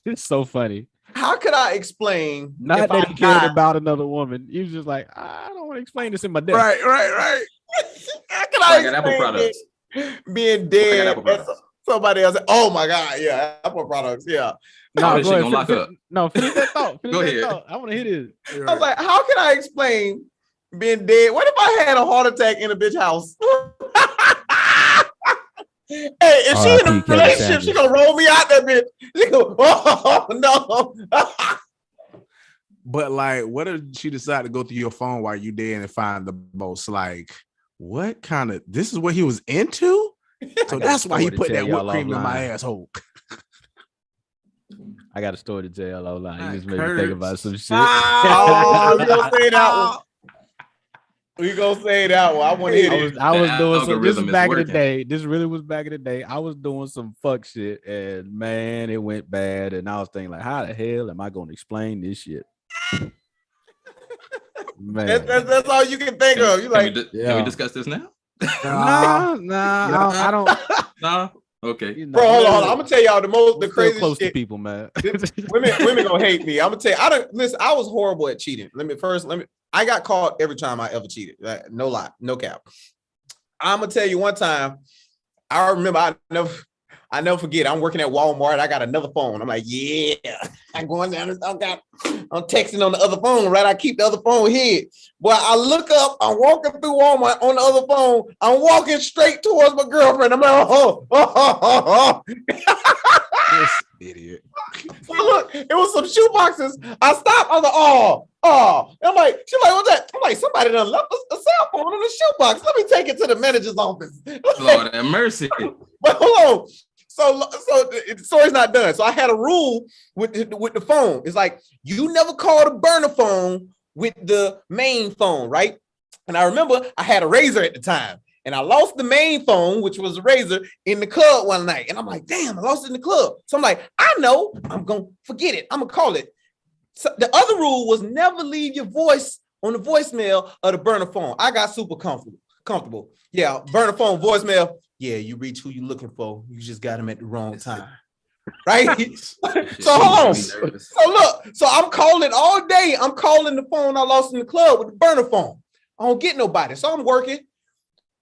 Speaker 3: it's so funny.
Speaker 2: How could I explain?
Speaker 3: Not that he cared about another woman. He was just like, I don't want to explain this in my death.
Speaker 4: Right.
Speaker 2: How can I explain Apple products being dead? Somebody else. Oh my God, yeah, Apple products, yeah.
Speaker 3: No, go ahead. Finish that thought.
Speaker 1: Go ahead.
Speaker 3: I want to hear this.
Speaker 2: I was like, how can I explain being dead? What if I had a heart attack in a bitch house? Hey, if she in a relationship, she gonna roll me out that bitch. She go, oh no.
Speaker 4: But like, what if she decide to go through your phone while you dead and find the most like, what kind of? This is what he was into. So that's why he put that whipped cream in my asshole.
Speaker 3: I got a story to tell y'all online. You just made me think about some shit.
Speaker 2: Oh, you gonna say that one? We gonna say that one. I want to hear it.
Speaker 3: I was doing some. This was back in the day. This really was back in the day. I was doing some fuck shit, and man, it went bad. And I was thinking, like, how the hell am I gonna explain this shit? Man,
Speaker 2: that's all you can think of. You like?
Speaker 1: Can we discuss this now?
Speaker 3: Nah, I don't.
Speaker 1: Nah. Okay,
Speaker 2: bro, hold on. I'm gonna tell y'all the crazy
Speaker 3: close
Speaker 2: shit.
Speaker 3: To people, man.
Speaker 2: women gonna hate me. I'm gonna tell you. I was horrible at cheating. I got caught every time I ever cheated. No lie, no cap. I'm gonna tell you one time. I remember. I never forget. I'm working at Walmart. I got another phone. I'm like, yeah. I'm going down. I'm texting on the other phone, right? I keep the other phone here. But I look up. I'm walking through Walmart on the other phone. I'm walking straight towards my girlfriend. I'm like, oh.
Speaker 4: This idiot.
Speaker 2: So look, it was some shoe boxes. I stopped. I was like, oh. I'm like, she's like, what's that? I'm like, somebody done left a cell phone in the shoebox. Let me take it to the manager's office.
Speaker 1: Lord have mercy.
Speaker 2: But hold on. So the story's not done. So I had a rule with the phone. It's like, you never call the burner phone with the main phone, right? And I remember I had a razor at the time. And I lost the main phone, which was a razor, in the club one night. And I'm like, damn, I lost it in the club. So I'm like, I know, I'm going to forget it. I'm going to call it. So the other rule was never leave your voice on the voicemail of the burner phone. I got super comfortable. Yeah, burner phone voicemail. Yeah, you reach who you looking for. You just got him at the wrong time. Right? So hold on. So look, so I'm calling all day. I'm calling the phone I lost in the club with the burner phone. I don't get nobody. So I'm working.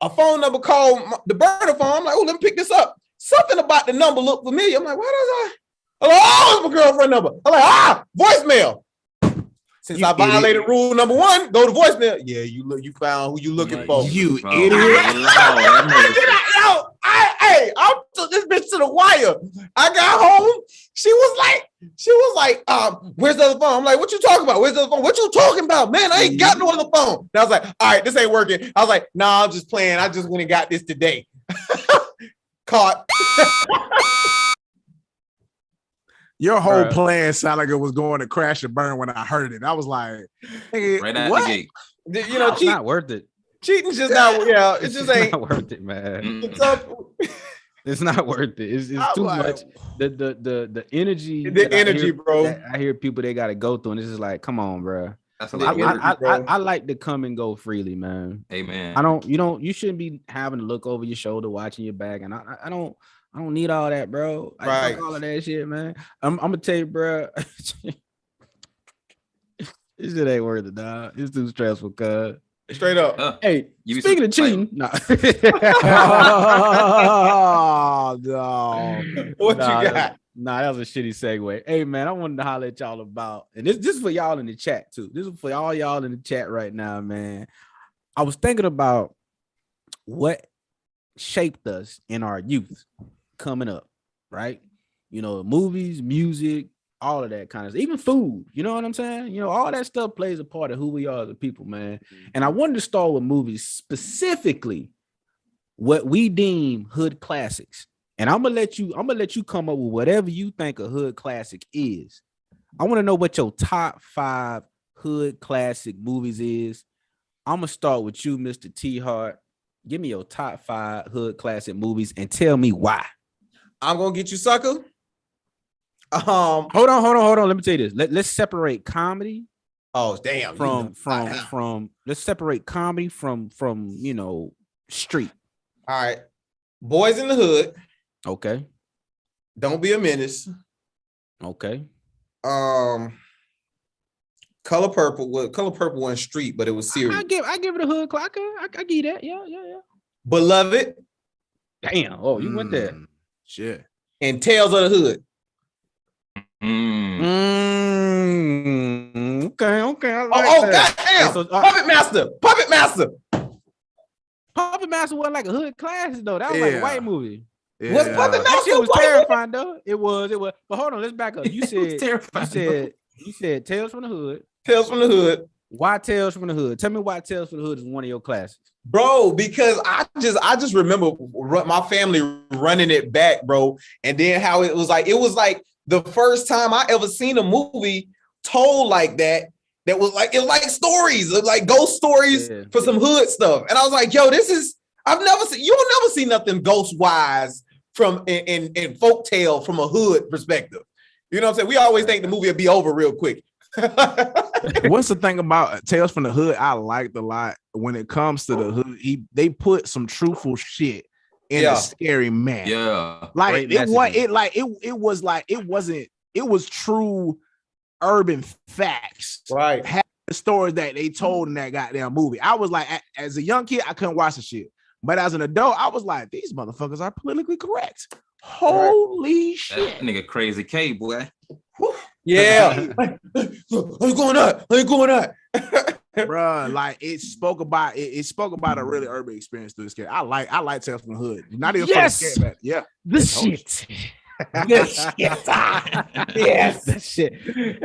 Speaker 2: A phone number called the burner phone. I'm like, oh, let me pick this up. Something about the number looked familiar. I'm like, why does I? Oh, it's my girlfriend number. I'm like, voicemail. Since I violated rule number 1, go to voicemail. Yeah, you found who you looking for.
Speaker 4: You idiot.
Speaker 2: I took this bitch to the wire. I got home. She was like, where's the other phone? I'm like, what you talking about? Where's the other phone? What you talking about? Man, I ain't got no other phone. And I was like, all right, this ain't working. I was like, nah, I'm just playing. I just went and got this today. Caught.
Speaker 4: Your whole plan sounded like it was going to crash and burn when I heard it. I was like, hey,
Speaker 1: right out
Speaker 4: what?
Speaker 1: the gate.
Speaker 2: You know,
Speaker 3: it's not worth it.
Speaker 2: Cheating's just not, yeah, it just ain't
Speaker 3: not worth it, man.
Speaker 2: It's
Speaker 3: not worth it. It's too much. The energy.
Speaker 2: The energy, bro.
Speaker 3: I hear people they got to go through, and it's just like, come on, bro.
Speaker 1: That's a lot of energy, bro.
Speaker 3: I like to come and go freely, man.
Speaker 1: Amen.
Speaker 3: You shouldn't be having to look over your shoulder, watching your back, and I don't need all that, bro. I don't all of that shit, man. I'm gonna tell you, bro. This shit ain't worth it, dog. It's too stressful, cuz.
Speaker 2: Straight up.
Speaker 3: Hey, speaking of cheating, no.
Speaker 4: Oh, no.
Speaker 2: What you got?
Speaker 3: Nah, that was a shitty segue. Hey man, I wanted to holler at y'all about, and this is for y'all in the chat too. This is for all y'all in the chat right now, man. I was thinking about what shaped us in our youth coming up, right? You know, movies, music, all of that kind of stuff, even food. You know what I'm saying? You know, all that stuff plays a part of who we are as a people, man. And I wanted to start with movies, specifically what we deem hood classics. And I'm gonna let you come up with whatever you think a hood classic is. I want to know what your top 5 hood classic movies is. I'm gonna start with you, Mr. Teharte. Give me your top 5 hood classic movies and tell me why.
Speaker 2: I'm gonna get you, sucker.
Speaker 3: Hold on. Let me tell you this. Let's separate comedy.
Speaker 2: Oh damn!
Speaker 3: From let's separate comedy from you know, street.
Speaker 2: All right, Boys in the Hood.
Speaker 3: Okay.
Speaker 2: Don't Be a Menace.
Speaker 3: Okay.
Speaker 2: Color Purple. Well, Color Purple wasn't street, but it was serious.
Speaker 3: I give it a hood clock. I give that. Yeah.
Speaker 2: Beloved.
Speaker 3: Damn. Oh, you went there.
Speaker 4: Shit.
Speaker 2: And Tales of the Hood.
Speaker 3: Okay. I like
Speaker 2: that. Goddamn. So, Puppet Master.
Speaker 3: Puppet Master wasn't like a hood classic though. That was like a white movie.
Speaker 2: Yeah. What's Puppet Master?
Speaker 3: That shit was terrifying though. It was. But hold on, let's back up. You said you said Tales from the Hood.
Speaker 2: Tales from the Hood.
Speaker 3: Why Tales from the Hood? Tell me why Tales from the Hood is one of your classics.
Speaker 2: Bro, because I just remember my family running it back, bro. And then how it was like the first time I ever seen a movie told like that was like, it was like stories, like ghost stories for some hood stuff. And I was like, yo, you'll never see nothing ghost wise from in folk tale from a hood perspective. You know what I'm saying? We always think the movie will be over real quick.
Speaker 4: What's the thing about Tales from the Hood I liked a lot when it comes to the hood? They put some truthful shit in a scary manner.
Speaker 1: Yeah,
Speaker 4: like it was true urban facts.
Speaker 2: Right,
Speaker 4: the stories that they told in that goddamn movie. I was like, as a young kid, I couldn't watch the shit, but as an adult, I was like, these motherfuckers are politically correct. Holy shit,
Speaker 1: that nigga Crazy K, boy.
Speaker 2: Yeah, I'm going up.
Speaker 4: Bruh, like it spoke about a really urban experience through this kid. I like Tales from the Hood. Not even
Speaker 3: yes,
Speaker 4: yeah,
Speaker 3: this shit.
Speaker 2: Yes,
Speaker 3: that shit.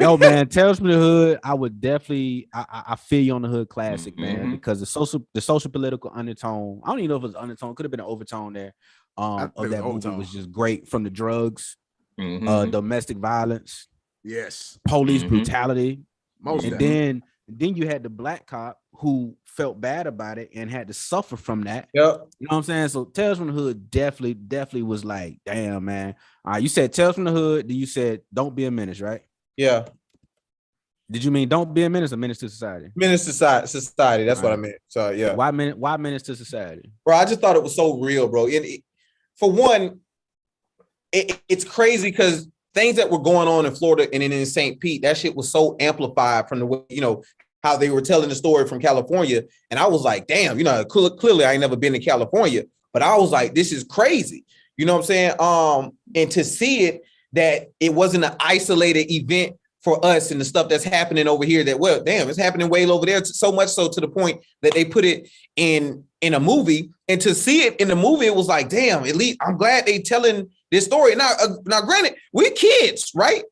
Speaker 3: Yo, man, Tales from the Hood. I would definitely. I feel you on the hood classic, man, because the social political undertone. I don't even know if it was undertone. Could have been an overtone there. Of that movie was just great, from the drugs, domestic violence.
Speaker 4: Yes,
Speaker 3: police brutality, then you had the black cop who felt bad about it and had to suffer from that.
Speaker 2: Yep.
Speaker 3: You know what I'm saying? So Tales from the Hood definitely was like, damn, man. You said Tales from the Hood, then you said Don't Be a Menace, right?
Speaker 2: Yeah.
Speaker 3: Did you mean Don't Be a Menace or Menace to Society?
Speaker 2: Menace to Society. That's what I meant. So yeah.
Speaker 3: Why Menace to Society?
Speaker 2: Bro, I just thought it was so real, bro. For one, it's crazy because things that were going on in Florida and in St. Pete, that shit was so amplified from the way, you know, how they were telling the story from California. And I was like, damn, you know, clearly I ain't never been to California, but I was like, this is crazy. You know what I'm saying? And to see it, that it wasn't an isolated event for us and the stuff that's happening over here, that, well, damn, it's happening way over there, so much so to the point that they put it in a movie. And to see it in the movie, it was like, damn, at least I'm glad they telling this story. Now, granted, we're kids, right?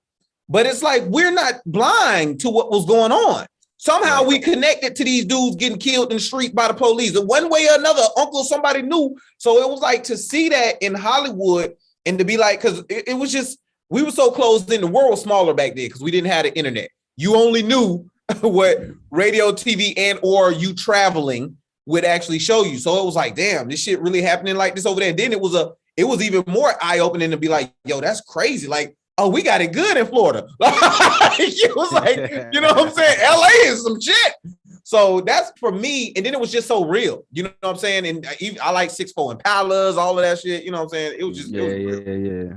Speaker 2: But it's like, we're not blind to what was going on. Somehow we connected to these dudes getting killed in the street by the police. One way or another, uncle, somebody knew. So it was like, to see that in Hollywood and to be like, because it was just, we were so closed in. The world was smaller back then because we didn't have the internet. You only knew what radio, TV, and or you traveling would actually show you. So it was like, damn, this shit really happening like this over there. And then it was even more eye-opening to be like, yo, that's crazy. Like, oh, we got it good in Florida. It was like, you know what I'm saying? LA is some shit. So that's for me. And then it was just so real. You know what I'm saying? And I like 6'4" Impalas, all of that shit. You know what I'm saying? It was just
Speaker 3: yeah.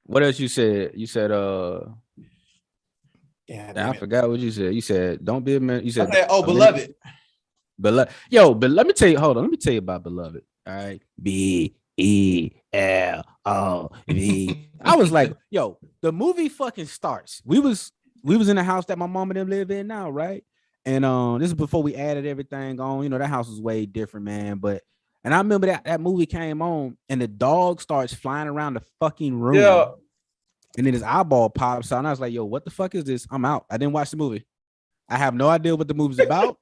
Speaker 3: What else you said? You said I forgot what you said. You said Don't Be a Man. You said
Speaker 2: Beloved.
Speaker 3: Beloved. Yo, but let me tell you, hold on. Let me tell you about Beloved. All right. Beloved. ELOV. I was like, yo, the movie fucking starts. We was in the house that my mom and them live in now, right? And this is before we added everything on. You know, that house was way different, man. And I remember that movie came on, and the dog starts flying around the fucking room.
Speaker 2: Yeah.
Speaker 3: And then his eyeball pops out, and I was like, yo, what the fuck is this? I'm out. I didn't watch the movie. I have no idea what the movie's about.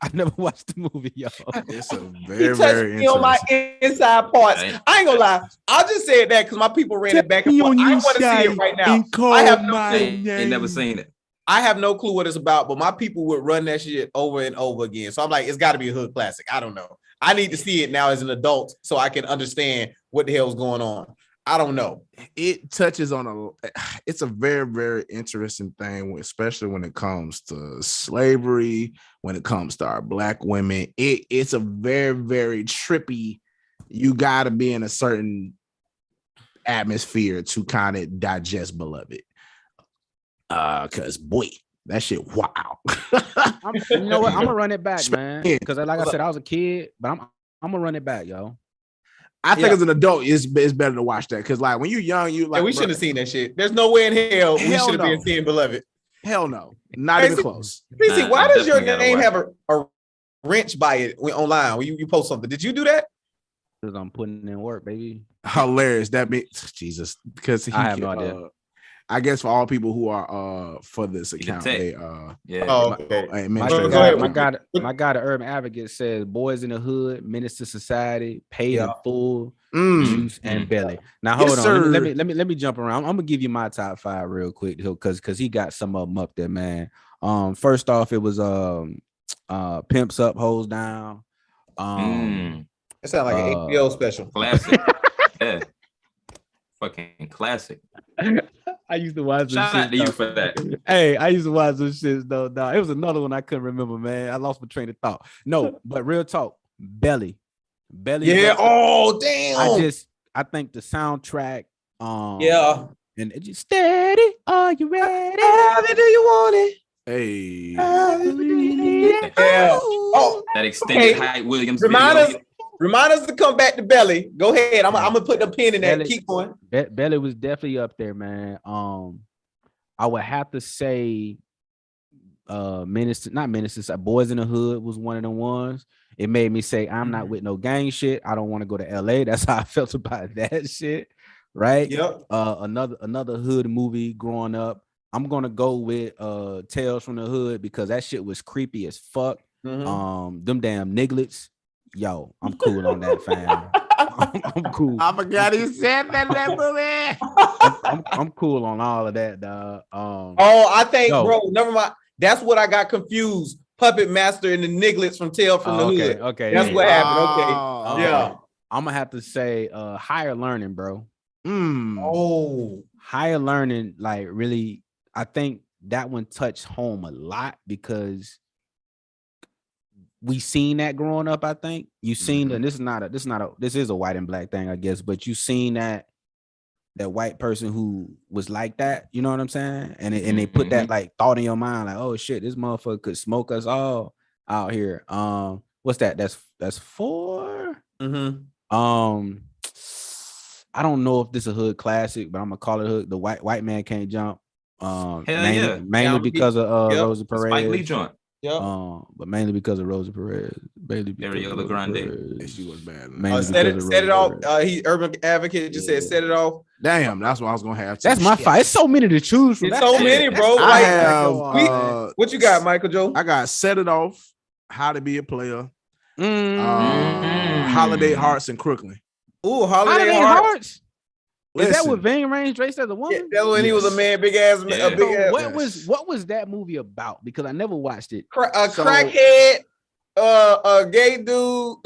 Speaker 3: I never watched the movie, yo.
Speaker 4: It's a
Speaker 2: He
Speaker 4: very,
Speaker 2: touched
Speaker 4: very
Speaker 2: me on my inside parts. I ain't gonna lie. I just said that because my people ran it back and forth. I want to see it right now. I have no clue.
Speaker 1: Ain't never seen it.
Speaker 2: I have no clue what it's about, but my people would run that shit over and over again. So I'm like, it's got to be a hood classic. I don't know. I need to see it now as an adult so I can understand what the hell's going on. I don't know.
Speaker 4: It touches on it's a very, very interesting thing, especially when it comes to slavery, when it comes to our Black women. It's a very, very trippy. You got to be in a certain atmosphere to kind of digest Beloved. Because boy, that shit, wow.
Speaker 3: You know what? I'm gonna run it back, man. Because like I said, I was a kid, but I'm gonna run it back, yo.
Speaker 4: I think as an adult, it's better to watch that because, like, when you're young, you like
Speaker 2: we shouldn't have seen that shit. There's no way in hell we should have been seeing Beloved.
Speaker 4: Hell no, not even close.
Speaker 2: PC, why does your name have a wrench by it online when you post something? Did you do that?
Speaker 3: Because I'm putting in work, baby.
Speaker 4: Hilarious. That be Jesus. Because
Speaker 3: I have no idea.
Speaker 4: I guess for all people who are for this account, they
Speaker 2: yeah. Oh, okay.
Speaker 3: My guy, the Urban Advocate says boys in the hood, menace to society, paid in full, juice and belly. Now hold on, let me jump around. I'm gonna give you my top 5 real quick because he got some of them up there, man. First off, it was Pimps Up, Hoes Down.
Speaker 2: It sounds like an HBO special.
Speaker 1: Classic. Yeah. Fucking classic.
Speaker 3: I used to watch this.
Speaker 1: Shout out to you for that.
Speaker 3: Hey, I used to watch those shits though. It was another one I couldn't remember, man. I lost my train of thought. No, but real talk, Belly.
Speaker 2: Yeah. Oh, damn.
Speaker 3: I think the soundtrack.
Speaker 2: Yeah.
Speaker 3: And it just steady. Are you ready?
Speaker 2: Do you want it?
Speaker 4: Hey.
Speaker 2: Yeah. Oh,
Speaker 1: that extended Hype Williams.
Speaker 2: Remind us to come back to Belly. Go ahead. I'm gonna put the pin in that. Keep going.
Speaker 3: Belly was definitely up there, man. I would have to say, Boys in the Hood was one of the ones. It made me say, I'm not with no gang shit. I don't want to go to LA. That's how I felt about that shit. Right.
Speaker 2: Yep.
Speaker 3: Another hood movie growing up. I'm gonna go with Tales from the Hood because that shit was creepy as fuck.
Speaker 2: Mm-hmm.
Speaker 3: Them damn nigglets. Yo, I'm cool on that, fam. I'm cool.
Speaker 4: I forgot he said that in that movie.
Speaker 3: I'm cool on all of that, dog.
Speaker 2: I think, bro, never mind. That's what I got confused. Puppet Master and the Nigglets from Tale from the Hood.
Speaker 3: Okay,
Speaker 2: that's what happened. Okay, yeah.
Speaker 3: I'm gonna have to say, Higher Learning, bro.
Speaker 2: Higher
Speaker 3: Learning, like really, I think that one touched home a lot because we seen that growing up. I think you seen, and this is a white and black thing, I guess, but you seen that white person who was like that, you know what I'm saying? And they put that like thought in your mind, like, oh shit, this motherfucker could smoke us all out here. What's that? That's 4. I don't know if this is a hood classic, but I'm gonna call it hood. The white man can't jump. Mainly because of Rosa Perez.
Speaker 1: Spike Lee joint.
Speaker 2: Yeah.
Speaker 3: But mainly because of Rosa Perez.
Speaker 1: Ariana Grande.
Speaker 4: She was bad.
Speaker 2: Set it off. Urban Advocate just said set it off.
Speaker 4: Damn, that's what I was gonna have.
Speaker 3: That's my fight. It's so many to choose from.
Speaker 2: It's so many, bro.
Speaker 4: I have.
Speaker 2: What you got, Michael Joe?
Speaker 4: I got Set It Off, How to Be a Player, Holiday Hearts, and Crooklyn.
Speaker 2: Ooh, Holiday Hearts.
Speaker 3: Is that what Ving Rhames dressed as a woman?
Speaker 2: Yeah, that's when he was a man, big ass.
Speaker 3: What was that movie about? Because I never watched it.
Speaker 2: Crackhead, a gay dude.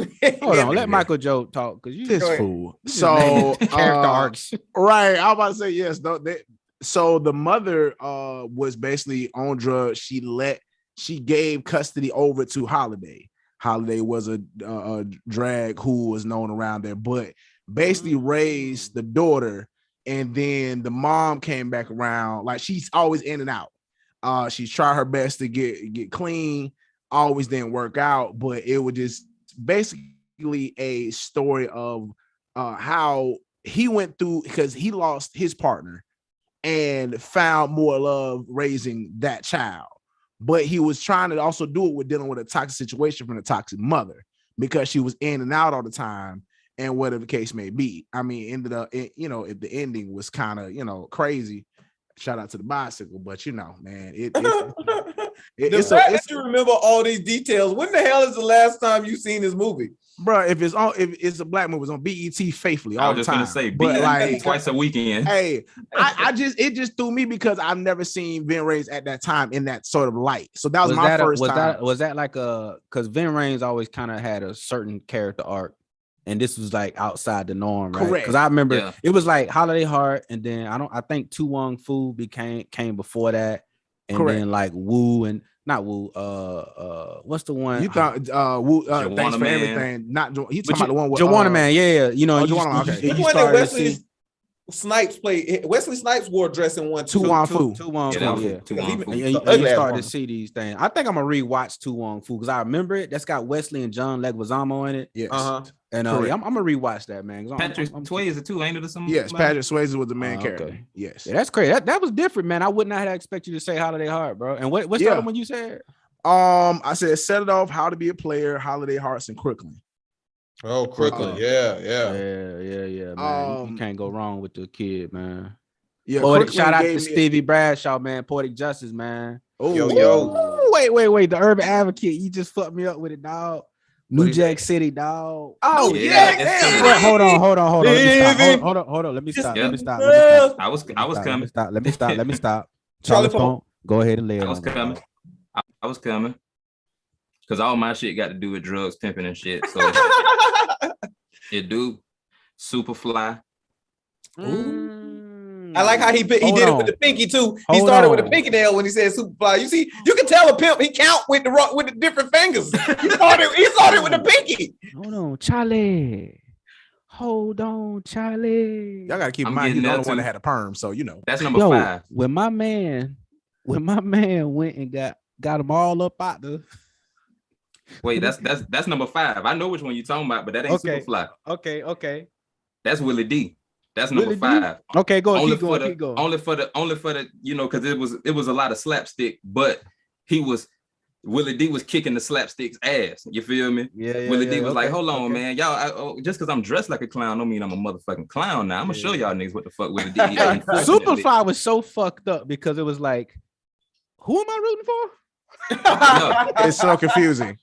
Speaker 3: Hold on, let Michael Joe talk because you
Speaker 4: this fool. So
Speaker 3: character arcs,
Speaker 4: right? I was about to say yes. So the mother was basically on drugs. She gave custody over to Holiday. Holiday was a drag who was known around there, but basically raised the daughter, and then the mom came back around. Like she's always in and out. She's tried her best to get clean, always didn't work out, but it was just basically a story of how he went through because he lost his partner and found more love raising that child. But he was trying to also do it with dealing with a toxic situation from a toxic mother because she was in and out all the time and whatever the case may be. I mean, ended up, you know, if the ending was kind of, you know, crazy. Shout out to the bicycle, but you know, man, you
Speaker 2: remember all these details. When the hell is the last time you seen this movie,
Speaker 4: bro? If it's a black movie, it's on BET faithfully all the time. I was just gonna say,
Speaker 1: but like twice a weekend.
Speaker 4: Hey, it just threw me because I've never seen Vin Rames at that time in that sort of light. So that was my first time.
Speaker 3: Was that like because Vin Rames always kind of had a certain character arc. And this was like outside the norm, right?
Speaker 4: Correct.
Speaker 3: Because I remember it was like Holiday Heart, and then I think Tu Wong Fu came before that, and
Speaker 4: Correct.
Speaker 3: then like Wu and not Wu. What's the one?
Speaker 4: You thought Wu? Thanks for everything. Not you talking about the one with
Speaker 3: Joanna Man? Yeah, you know,
Speaker 2: the one that Wesley Snipes played. Wesley Snipes wore a dress in one.
Speaker 3: Tu Wong Fu.
Speaker 1: Yeah.
Speaker 3: You started to see these things. I think I'm gonna rewatch Tu Wong Fu because I remember it. That's got Wesley and John Leguizamo in it.
Speaker 4: Yes.
Speaker 3: And I'm gonna rewatch that, man.
Speaker 1: Patrick Swayze too, ain't it or something?
Speaker 4: Yes, Patrick Swayze was the main character.
Speaker 3: Okay.
Speaker 4: Yes,
Speaker 3: that's crazy. That was different, man. I would not have expected you to say Holiday Heart, bro. And what's the other one you said?
Speaker 4: I said Set It Off, How to Be a Player, Holiday Hearts, and Crooklyn.
Speaker 2: Oh, Crooklyn,
Speaker 3: yeah, man. You can't go wrong with the kid, man.
Speaker 4: Yeah,
Speaker 3: shout out to Stevie Bradshaw, man. Poetic Justice, man.
Speaker 2: Oh, yo.
Speaker 3: Wait. The Urban Advocate, you just fucked me up with it, dog. New Jack City, dog.
Speaker 2: Oh yeah.
Speaker 3: Hold on. Let me stop.
Speaker 1: I was coming.
Speaker 3: Let me stop. Charli Funk, go ahead and lay it.
Speaker 1: I was coming. Because all my shit got to do with drugs, pimping, and shit. So it do. Superfly.
Speaker 2: I like how he did it with the pinky too. He started with the pinky nail when he said Superfly. You see, you can tell a pimp he count with the different fingers. He started with the pinky.
Speaker 3: Hold on, Charlie.
Speaker 4: Y'all gotta keep in mind he's the only one that had a perm, so you know.
Speaker 1: That's number 5.
Speaker 3: When my man went and got them all up out the.
Speaker 1: Wait, that's number 5. I know which one you're talking about, but that ain't Superfly.
Speaker 3: Okay.
Speaker 1: That's Willie D. That's number 5.
Speaker 3: Okay, go
Speaker 1: only
Speaker 3: keep going.
Speaker 1: Only for the you know, because it was a lot of slapstick, but Willie D was kicking the slapstick's ass. You feel me?
Speaker 3: Yeah.
Speaker 1: Willie D was like, hold on, man, y'all. Just because I'm dressed like a clown, don't mean I'm a motherfucking clown. Now I'm gonna show y'all niggas what the fuck Willie D.
Speaker 3: Superfly was so fucked up because it was like, who am I rooting for?
Speaker 4: It's so confusing.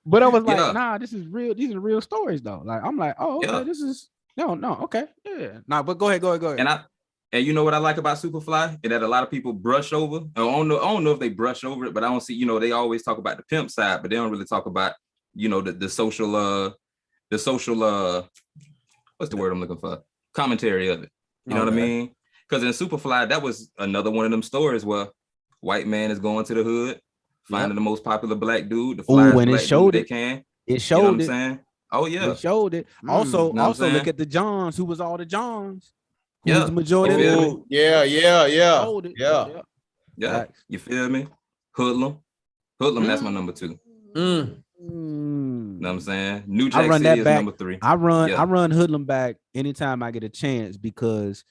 Speaker 3: But I was like, nah, this is real. These are real stories, though. Like, I'm like, oh, okay, this is no, okay, yeah. Nah, but go ahead.
Speaker 1: And you know what I like about Superfly? And that a lot of people brush over. I don't know if they brush over it, but I don't see, you know, they always talk about the pimp side, but they don't really talk about, you know, the social what's the word I'm looking for? Commentary of it. You know what I mean? Because in Superfly, that was another one of them stories where white man is going to the hood, finding the most popular black dude, the flyest
Speaker 3: when
Speaker 1: black
Speaker 3: it showed
Speaker 1: dude
Speaker 3: it,
Speaker 1: they can.
Speaker 3: It showed
Speaker 1: you know what
Speaker 3: it.
Speaker 1: I'm saying? Oh yeah,
Speaker 3: it showed it. Also,
Speaker 1: you know
Speaker 3: look at the Johns. Who was all the Johns?
Speaker 1: Yeah,
Speaker 3: the majority.
Speaker 2: Yeah.
Speaker 1: Yeah, you feel me? Hoodlum. That's my number 2. You know what I'm saying? New Jack City is number 3.
Speaker 3: I run Hoodlum back anytime I get a chance because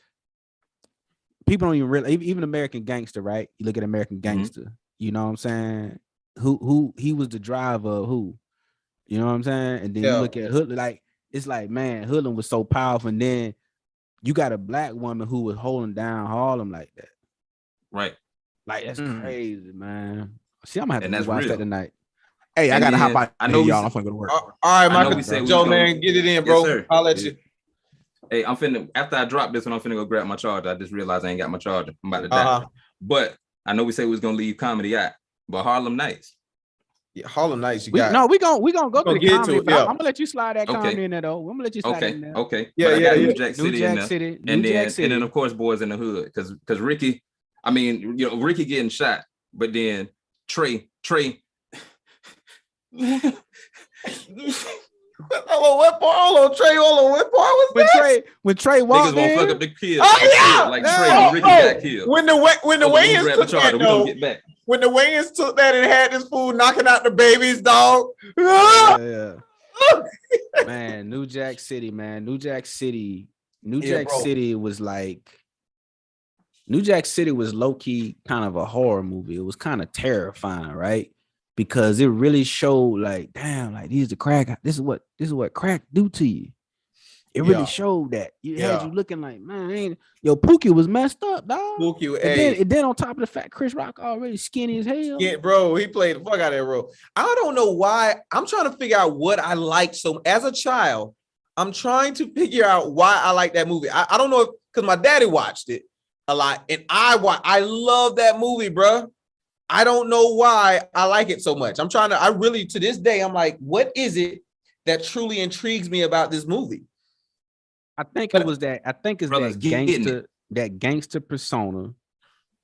Speaker 3: people don't even realize, even American Gangster, right? You look at American Gangster, you know what I'm saying? Who he was the driver of who? You know what I'm saying? And then you look at Hoodlum, like it's like, man, Hoodlum was so powerful. And then you got a black woman who was holding down Harlem like that.
Speaker 1: Right.
Speaker 3: Like that's crazy, man. See, I'm gonna have to watch that tonight.
Speaker 4: Hey, I gotta hop out.
Speaker 1: I know
Speaker 4: y'all. I'm gonna go to work.
Speaker 2: All right, Michael Joe, man, get it in, bro.
Speaker 1: Yes,
Speaker 2: I'll let you.
Speaker 1: Hey, I'm finna, after I drop this one, I'm finna go grab my charger. I just realized I ain't got my charger. I'm about to die. But I know we said we was gonna leave comedy out, but Harlem Nights.
Speaker 2: Yeah, Harlem Nights.
Speaker 3: We gonna go to the comedy.
Speaker 2: I'm
Speaker 3: gonna let you slide that comedy in there though. I'm gonna let you slide in there.
Speaker 1: Okay.
Speaker 2: Yeah.
Speaker 1: New Jack City. And then of course Boys in the Hood. Because Ricky, I mean, you know, Ricky getting shot, but then Trey.
Speaker 2: What part was that?
Speaker 3: When Trey walked
Speaker 1: niggas won't
Speaker 3: in,
Speaker 1: fuck up the kids.
Speaker 2: Oh yeah,
Speaker 1: like Trey when Ricky got killed.
Speaker 2: When the Wayans took that though,
Speaker 1: get back.
Speaker 2: when the Wayans took that and had this fool knocking out the babies, dog.
Speaker 3: yeah. Man, New Jack City, man. New Jack City was like New Jack City was low-key kind of a horror movie. It was kind of terrifying, right? Because it really showed like, damn, like this is what crack do to you. It really showed that. It had you looking like, man, Pookie was messed up, dog.
Speaker 2: Pookie,
Speaker 3: and then on top of the fact, Chris Rock already skinny as hell.
Speaker 2: Yeah, bro, he played the fuck out of that role. I don't know why. I'm trying to figure out what I like. So as a child, I'm trying to figure out why I like that movie. I don't know, because my daddy watched it a lot, and I love that movie, bro. I don't know why I like it so much. I really, to this day, I'm like, what is it that truly intrigues me about this movie?
Speaker 3: I think it's that gangster persona.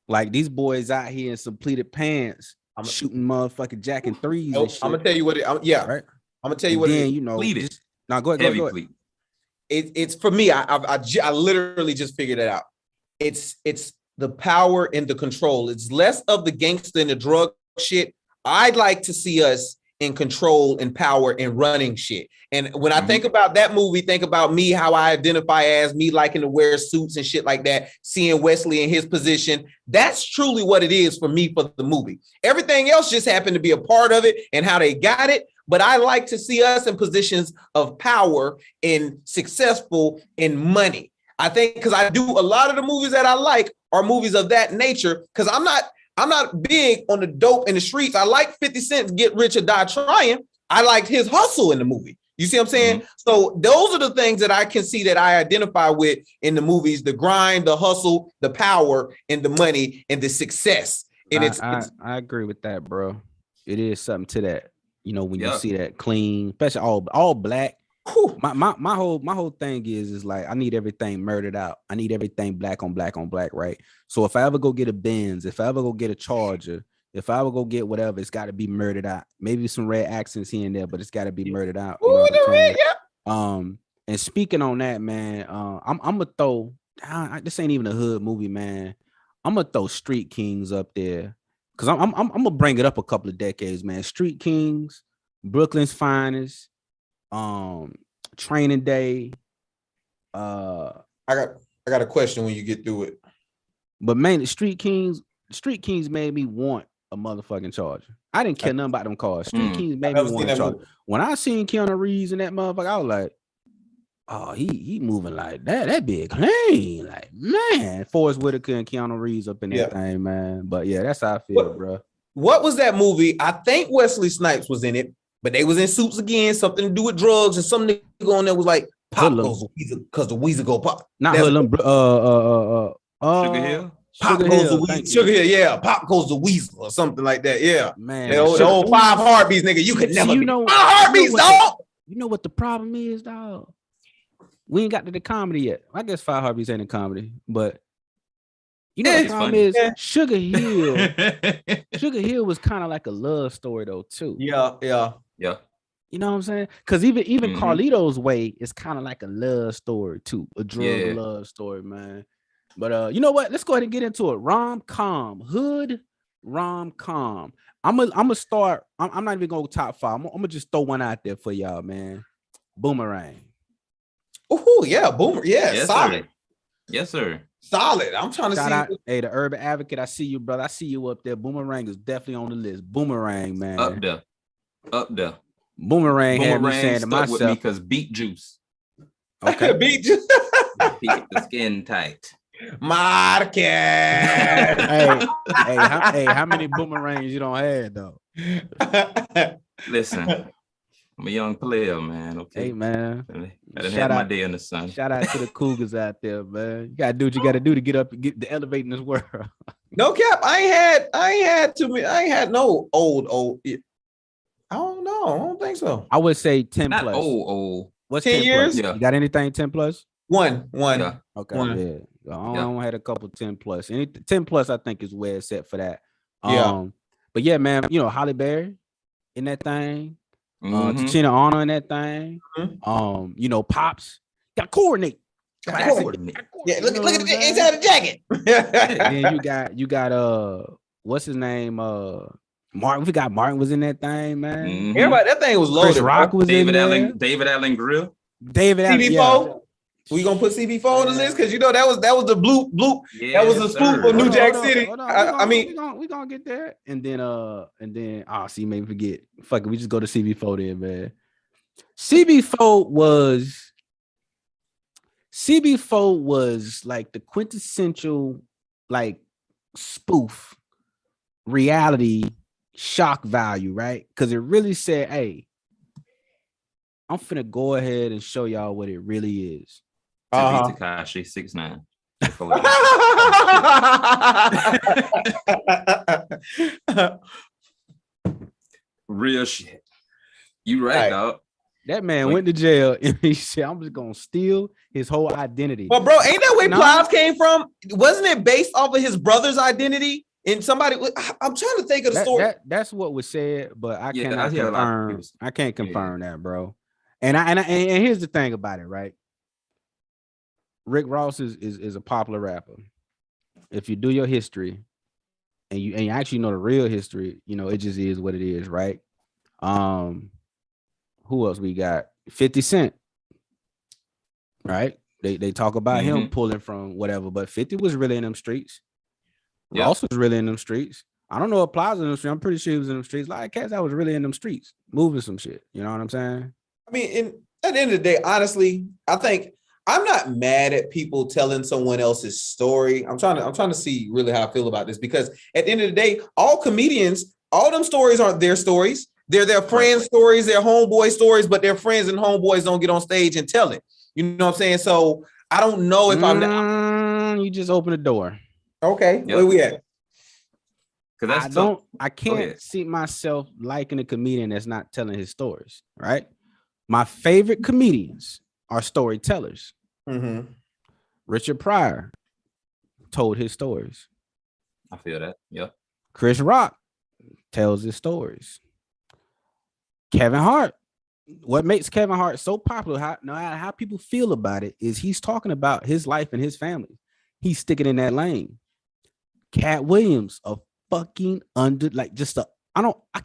Speaker 3: Like these boys out here in some pleated pants, shooting motherfucking Jack and threes.
Speaker 2: Nope,
Speaker 3: and shit.
Speaker 2: I'm gonna tell you what it. Right? I'm gonna tell you what
Speaker 3: then,
Speaker 2: it is.
Speaker 3: You know,
Speaker 1: pleated.
Speaker 3: Now go ahead.
Speaker 2: It's for me. I literally just figured it out. It's the power and the control. It's less of the gangster and the drug shit. I'd like to see us in control and power and running shit. And when I think about that movie, think about me, how I identify as me liking to wear suits and shit like that, seeing Wesley in his position. That's truly what it is for me for the movie. Everything else just happened to be a part of it and how they got it. But I like to see us in positions of power and successful in money. I think because I do a lot of the movies that I like are movies of that nature, because I'm not big on the dope in the streets. I like 50 Cent's Get Rich or Die Trying. I liked his hustle in the movie. You see what I'm saying? So those are the things that I can see that I identify with in the movies: the grind, the hustle, the power, and the money, and the success. And
Speaker 3: I agree with that, bro. It is something to that. You know, when you see that clean, especially all black. My whole thing is like I need everything murdered out. I need everything black on black, right? So if I ever go get a Benz, if I ever go get a Charger, if I ever go get whatever, it's got to be murdered out. Maybe some red accents here and there, but it's got to be murdered out. You know what I'm saying? And speaking on that, man, I'm gonna throw. This ain't even a hood movie, man. I'm gonna throw Street Kings up there because I'm gonna bring it up a couple of decades, man. Street Kings, Brooklyn's Finest. Training Day.
Speaker 2: I got a question when you get through it.
Speaker 3: But man, the Street Kings made me want a motherfucking Charger. I didn't care nothing about them cars. Street Kings made me want a Charger. When I seen Keanu Reeves in that motherfucker, I was like, oh, he moving like that. That big clean. Like, man, Forrest Whitaker and Keanu Reeves up in that thing, man. But yeah, that's how I feel, bro.
Speaker 2: What was that movie? I think Wesley Snipes was in it. But they was in suits again, something to do with drugs, and some nigga on there was like, "Pop goes the Weezer, because the Weezer go pop."
Speaker 3: Not Hoodlum.
Speaker 1: Sugar Hill.
Speaker 2: Pop goes the Weezer. Sugar Hill, yeah. Pop goes the Weezer or something like that. Yeah,
Speaker 3: man.
Speaker 2: The old 5 heartbeats, nigga. You could never. 5 heartbeats, dog.
Speaker 3: You know what the problem is, dog? We ain't got to the comedy yet. I guess 5 heartbeats ain't a comedy, but you know the problem is Sugar Hill. Sugar Hill was kind of like a love story though, too.
Speaker 2: Yeah.
Speaker 3: You know what I'm saying? Because even Carlito's Way is kind of like a love story too, a drug love story, man. But you know what? Let's go ahead and get into it. Rom-com, hood rom-com. I'm gonna start. I'm not even gonna go top 5. I'm gonna just throw one out there for y'all, man. Boomerang.
Speaker 2: Oh yeah, Boomer. Yeah,
Speaker 1: yes,
Speaker 2: solid.
Speaker 1: Sir. Yes, sir.
Speaker 2: Solid. I'm trying to
Speaker 3: Shout
Speaker 2: see.
Speaker 3: Out, hey, the Urban Advocate. I see you, brother. I see you up there. Boomerang is definitely on the list. Boomerang, man.
Speaker 1: Up there.
Speaker 3: Boomerang had me saying to myself,
Speaker 1: with me because beet juice.
Speaker 2: Okay, beet juice.
Speaker 1: Keep the skin tight.
Speaker 2: Marquez.
Speaker 3: hey, how many boomerangs you don't have though?
Speaker 1: Listen, I'm a young player, man. Okay,
Speaker 3: hey man,
Speaker 1: I didn't have my day in the sun.
Speaker 3: Shout out to the Cougars out there, man. You gotta do what you gotta do to get up and get the elevate in this world.
Speaker 2: No cap, I ain't had no old. I don't know. I don't think so.
Speaker 3: I would say 10
Speaker 1: Not
Speaker 3: plus.
Speaker 1: Old.
Speaker 3: What's
Speaker 2: 10 years?
Speaker 3: Plus?
Speaker 1: Yeah.
Speaker 3: You got anything 10 plus?
Speaker 2: One.
Speaker 1: Yeah.
Speaker 3: Okay.
Speaker 2: One.
Speaker 3: Yeah. I had a couple 10 plus. 10 plus, I think, is where it's set for that. But yeah, man, you know, Halle Berry in that thing. Tachina Honor in that thing. You know, Pops. Gotta coordinate.
Speaker 2: Yeah, look at the inside of the jacket.
Speaker 3: Then you got what's his name? Martin was in that thing, man.
Speaker 1: Mhm.
Speaker 2: Everybody, that thing was loaded.
Speaker 3: Chris Rock
Speaker 2: bro.
Speaker 3: was
Speaker 1: David
Speaker 3: in there.
Speaker 1: Allen, David Allen Grill.
Speaker 3: David Allen.
Speaker 2: CB4.
Speaker 3: Yeah.
Speaker 2: We gonna put CB4 on the list because you know that was the bloop. That was a spoof for New Jack City.
Speaker 3: Hold on.
Speaker 2: I mean,
Speaker 3: we gonna get there, and then see, maybe forget. Fuck it, we just go to CB4 then, man. CB4 was like the quintessential like spoof reality shock value, right? Because it really said, "Hey, I'm finna go ahead and show y'all what it really is."
Speaker 1: Tekashi 6ix9ine. Real shit. You right, dog.
Speaker 3: That man went to jail and he said, "I'm just gonna steal his whole identity."
Speaker 2: But bro, ain't that where Plies came from? Wasn't it based off of his brother's identity? And somebody, I'm trying to think of the story.
Speaker 3: That's what was said, but I cannot
Speaker 1: hear
Speaker 3: confirm. I can't confirm that, bro. And here's the thing about it, right? Rick Ross is a popular rapper. If you do your history and you actually know the real history, you know, it just is what it is, right? Who else we got? 50 Cent, right? They talk about him pulling from whatever, but 50 was really in them streets. Ross was really in them streets. I don't know if Plaza in them streets. I'm pretty sure he was in them streets. Like cats, I was really in them streets, moving some shit. You know what I'm saying?
Speaker 2: I mean, at the end of the day, honestly, I think I'm not mad at people telling someone else's story. I'm trying to see really how I feel about this, because at the end of the day, all comedians, all them stories aren't their stories. They're their friends' stories, their homeboy stories, but their friends and homeboys don't get on stage and tell it. You know what I'm saying? So I don't know if
Speaker 3: you just open the door.
Speaker 2: Okay, where we at?
Speaker 3: Because I can't see myself liking a comedian that's not telling his stories, right? My favorite comedians are storytellers. Richard Pryor told his stories.
Speaker 1: I feel that. Yeah.
Speaker 3: Chris Rock tells his stories. Kevin Hart. What makes Kevin Hart so popular, no matter how people feel about it, is he's talking about his life and his family. He's sticking in that lane. Cat Williams, a fucking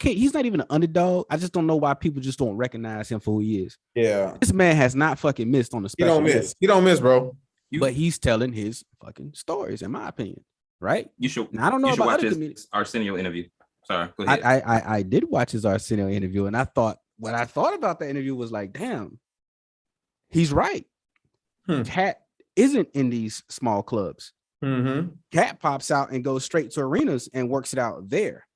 Speaker 3: he's not even an underdog. I just don't know why people just don't recognize him for who he is.
Speaker 2: Yeah.
Speaker 3: This man has not fucking missed on the special.
Speaker 2: He don't miss, bro.
Speaker 3: But he's telling his fucking stories, in my opinion. Right?
Speaker 1: You should.
Speaker 3: Now, I don't know about other comedians.
Speaker 1: Arsenio interview. Sorry, go ahead.
Speaker 3: I did watch his Arsenio interview, and what I thought about that interview was like, damn, he's right. Cat isn't in these small clubs. Cat pops out and goes straight to arenas and works it out there.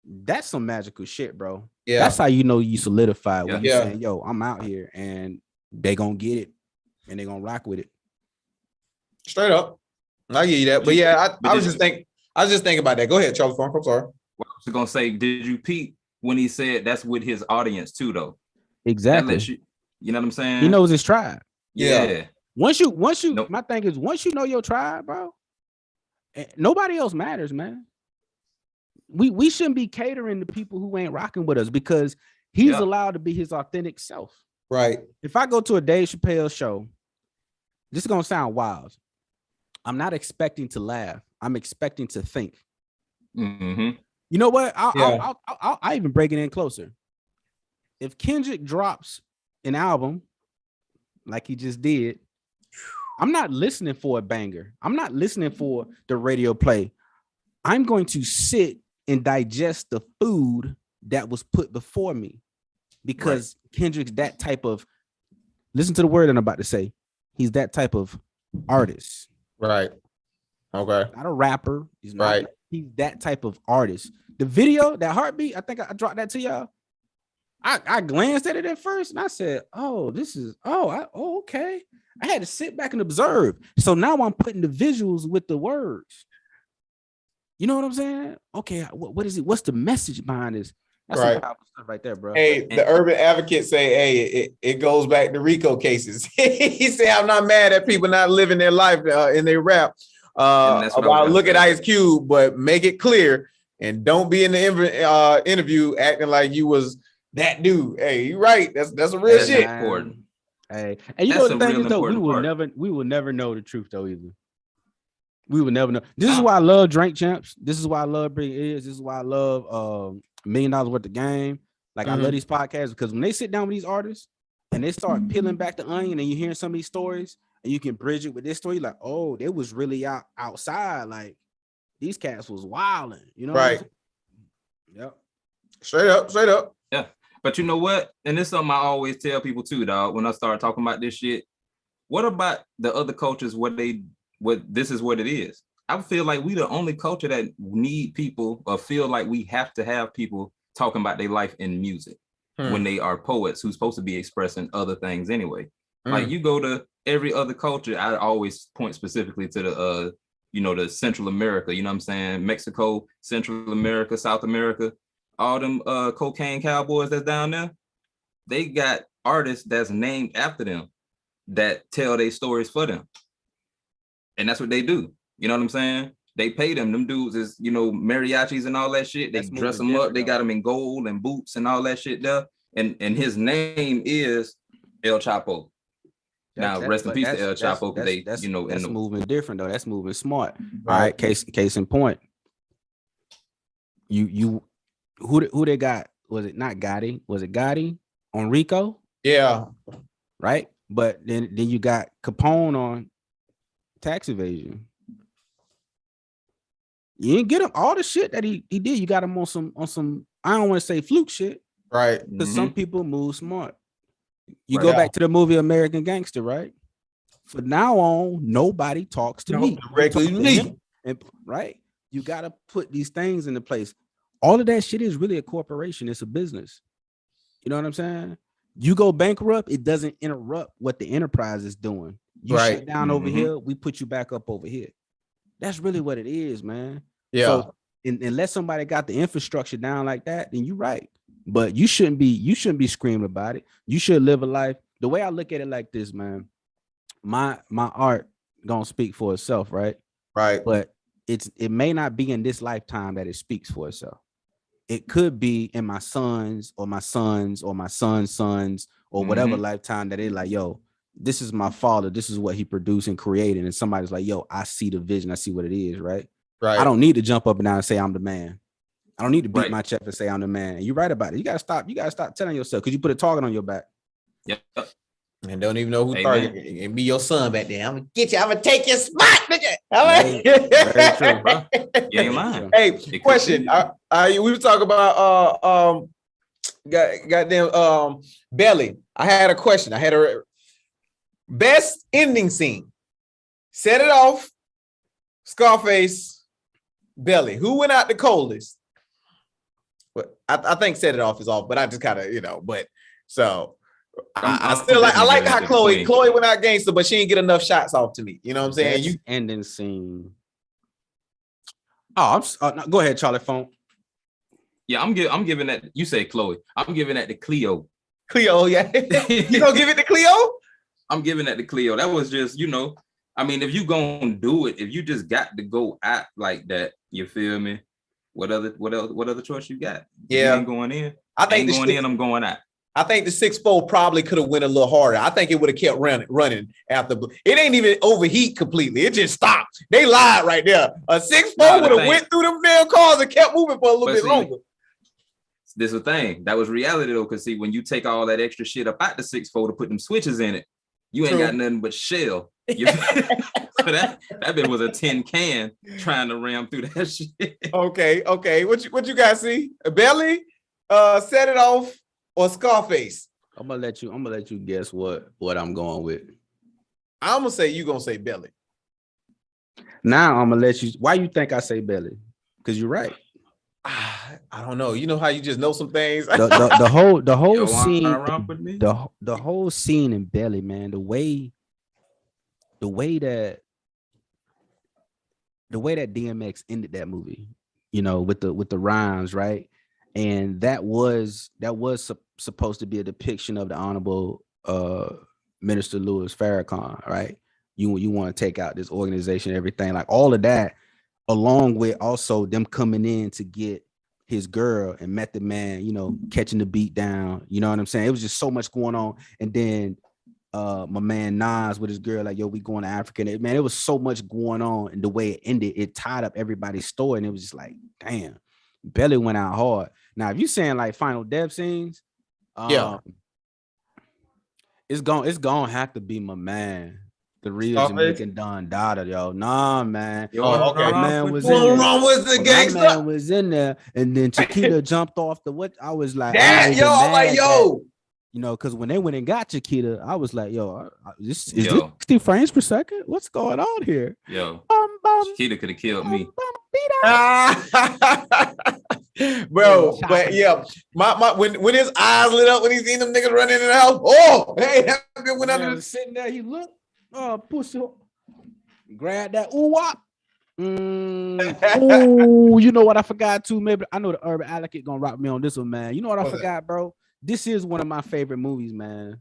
Speaker 3: That's some magical shit, bro. Yeah, that's how you know you solidify when you're saying, yo, I'm out here, and they gonna get it and they gonna rock with it.
Speaker 2: Straight up. I get you that. But yeah, I was just thinking about that. Go ahead, Charli Funk. I'm sorry.
Speaker 1: What I was gonna say, did you peep when he said that's with his audience too, though?
Speaker 3: Exactly.
Speaker 1: You know what I'm saying?
Speaker 3: He knows his tribe.
Speaker 1: Yeah.
Speaker 3: Once you my thing is, once you know your tribe, bro, nobody else matters, man. We shouldn't be catering to people who ain't rocking with us, because he's allowed to be his authentic self.
Speaker 2: Right. If
Speaker 3: I go to a Dave Chappelle show, this is gonna sound wild. I'm not expecting to laugh. I'm expecting to think. You know what? I'll even break it in closer. If Kendrick drops an album like he just did, I'm not listening for a banger. I'm not listening for the radio play. I'm going to sit and digest the food that was put before me, because Kendrick's that type of, listen to the word I'm about to say, he's that type of artist.
Speaker 2: Right. Okay.
Speaker 3: Not a rapper. He's not. He's that type of artist. The video, that heartbeat, I think I dropped that to y'all. I glanced at it at first and I said, okay. I had to sit back and observe. So now I'm putting the visuals with the words. You know what I'm saying? Okay, what is it? What's the message behind this? That's some powerful stuff right there, bro.
Speaker 2: Hey, the Urban Advocate say, hey, it goes back to RICO cases. He said, I'm not mad at people not living their life in their rap. About look at Ice Cube, but make it clear and don't be in the interview acting like you was that dude. Hey, you right. That's a real shit.
Speaker 1: Important.
Speaker 3: Hey, and you know the thing is though, we will never know the truth though either. We would never know. This is why I love Drink Champs. This is why I love Bring Ears. This is why I love $1 Million Worth of Game. Like I love these podcasts because when they sit down with these artists and they start peeling back the onion and you hearing some of these stories and you can bridge it with this story, like, oh, they was really outside. Like these cats was wilding, you know?
Speaker 2: Right.
Speaker 3: Yep.
Speaker 2: Straight up.
Speaker 1: Yeah. But you know what? And this is something I always tell people too, dog, when I start talking about this shit. What about the other cultures? What this is what it is. I feel like we the only culture that need people or feel like we have to have people talking about their life in music when they are poets who's supposed to be expressing other things anyway. Like you go to every other culture, I always point specifically to the the Central America, you know what I'm saying? Mexico, Central America, South America, all them cocaine cowboys that's down there, they got artists that's named after them that tell their stories for them. And that's what they do. You know what I'm saying? They pay them. Them dudes is, mariachis and all that shit. They dress them up. They got them in gold and boots and all that shit there. And his name is El Chapo. Now, rest in peace to El Chapo. That's
Speaker 3: moving different though. That's moving smart. Right. All right. Case in point. Who they got? Was it not Gotti? Was it Gotti on Rico?
Speaker 2: Yeah.
Speaker 3: Right. But then you got Capone on tax evasion. You didn't get him all the shit that he did. You got him on some I don't want to say fluke shit,
Speaker 2: right?
Speaker 3: Because some people move smart. You go back to the movie American Gangster, right? From now on, nobody talks to me.
Speaker 2: Directly to me.
Speaker 3: Right? You got to put these things into place. All of that shit is really a corporation. It's a business. You know what I'm saying? You go bankrupt, it doesn't interrupt what the enterprise is doing. You shut down over here, we put you back up over here. That's really what it is, man.
Speaker 2: Yeah.
Speaker 3: So unless somebody got the infrastructure down like that, then you're right. But you shouldn't be screaming about it. You should live a life. The way I look at it like this, man, my art gonna speak for itself, right?
Speaker 2: Right.
Speaker 3: But it may not be in this lifetime that it speaks for itself. It could be in my sons or my sons or my son's sons or whatever lifetime that it like, yo, this is my father. This is what he produced and created. And somebody's like, yo, I see the vision. I see what it is, right?
Speaker 2: Right.
Speaker 3: I don't need to jump up and down and say I'm the man. I don't need to beat my chest and say I'm the man. You're right about it. You gotta stop telling yourself because you put a target on your back.
Speaker 1: Yep.
Speaker 2: And don't even know who targeted and be your son back there. I'm gonna get you. I'm gonna take your spot, nigga. Very true, bro.
Speaker 1: You ain't lying.
Speaker 2: Hey, question. We were talking about goddamn Belly. I had a question. I had a best ending scene. Set It Off, Scarface, Belly. Who went out the coldest? But I think Set It Off is off, but I just kind of, but so I still like how Chloe went out gangster, but she didn't get enough shots off to me. You know what I'm saying?
Speaker 3: Best ending scene. Oh, go ahead, Charli Funk.
Speaker 1: Yeah, I'm giving that. You say Chloe. I'm giving that to Cleo.
Speaker 2: Cleo, yeah. You gonna give it to Cleo?
Speaker 1: I'm giving that to Cleo. That was just, I mean, if you gonna do it, if you just got to go out like that, you feel me? What other choice you got?
Speaker 2: Yeah,
Speaker 1: you ain't going in.
Speaker 2: I think
Speaker 1: I'm going out.
Speaker 2: I think the 6'4" probably could have went a little harder. I think it would have kept running after. It ain't even overheat completely. It just stopped. They lied right there. A 6'4" would have went through them damn cars and kept moving for a little bit longer.
Speaker 1: This is the thing. That was reality though, because see, when you take all that extra shit up out the 6'4" to put them switches in it, you ain't got nothing but shell. So that bit was a tin can trying to ram through that shit.
Speaker 2: Okay. What you guys see? A Belly, Set It Off, or Scarface?
Speaker 3: I'm gonna let you guess what I'm going with.
Speaker 2: I'm gonna say you gonna say Belly.
Speaker 3: Now I'm gonna let you. Why you think I say Belly? Because you're right.
Speaker 2: I don't know. You know how you just know some things.
Speaker 3: the whole scene. The whole scene in Belly, man. The way that DMX ended that movie, with the rhymes, right? And that was supposed to be a depiction of the Honorable Minister Louis Farrakhan, right? You want to take out this organization, everything, like all of that, along with also them coming in to get his girl and Method Man, catching the beat down. You know what I'm saying? It was just so much going on. And then my man Nas with his girl, like, yo, we going to Africa. And man, it was so much going on, and the way it ended, it tied up everybody's story, and it was just like, damn, Belly went out hard. Now, if you saying like final death scenes, it's gonna have to be my man, the real Jamaican Don Dada, yo. Nah, man.
Speaker 2: Okay.
Speaker 3: Man was in there, and then Chiquita jumped off the what? I was like,
Speaker 2: I'm like, yo.
Speaker 3: You know, because when they went and got Chiquita, I was like, yo, is this 60 frames per second? What's going on here?
Speaker 1: Yo, Chiquita could have killed me.
Speaker 2: Bro, but yeah, my when his eyes lit up when he seen them niggas running in the house. Oh, hey, that went under the
Speaker 3: sitting there. He looked, pussy, grab that wop. Oh, you know what I forgot too? Maybe I know the Urban Alec gonna rock me on this one, man. You know what I forgot, bro? This is one of my favorite movies, man.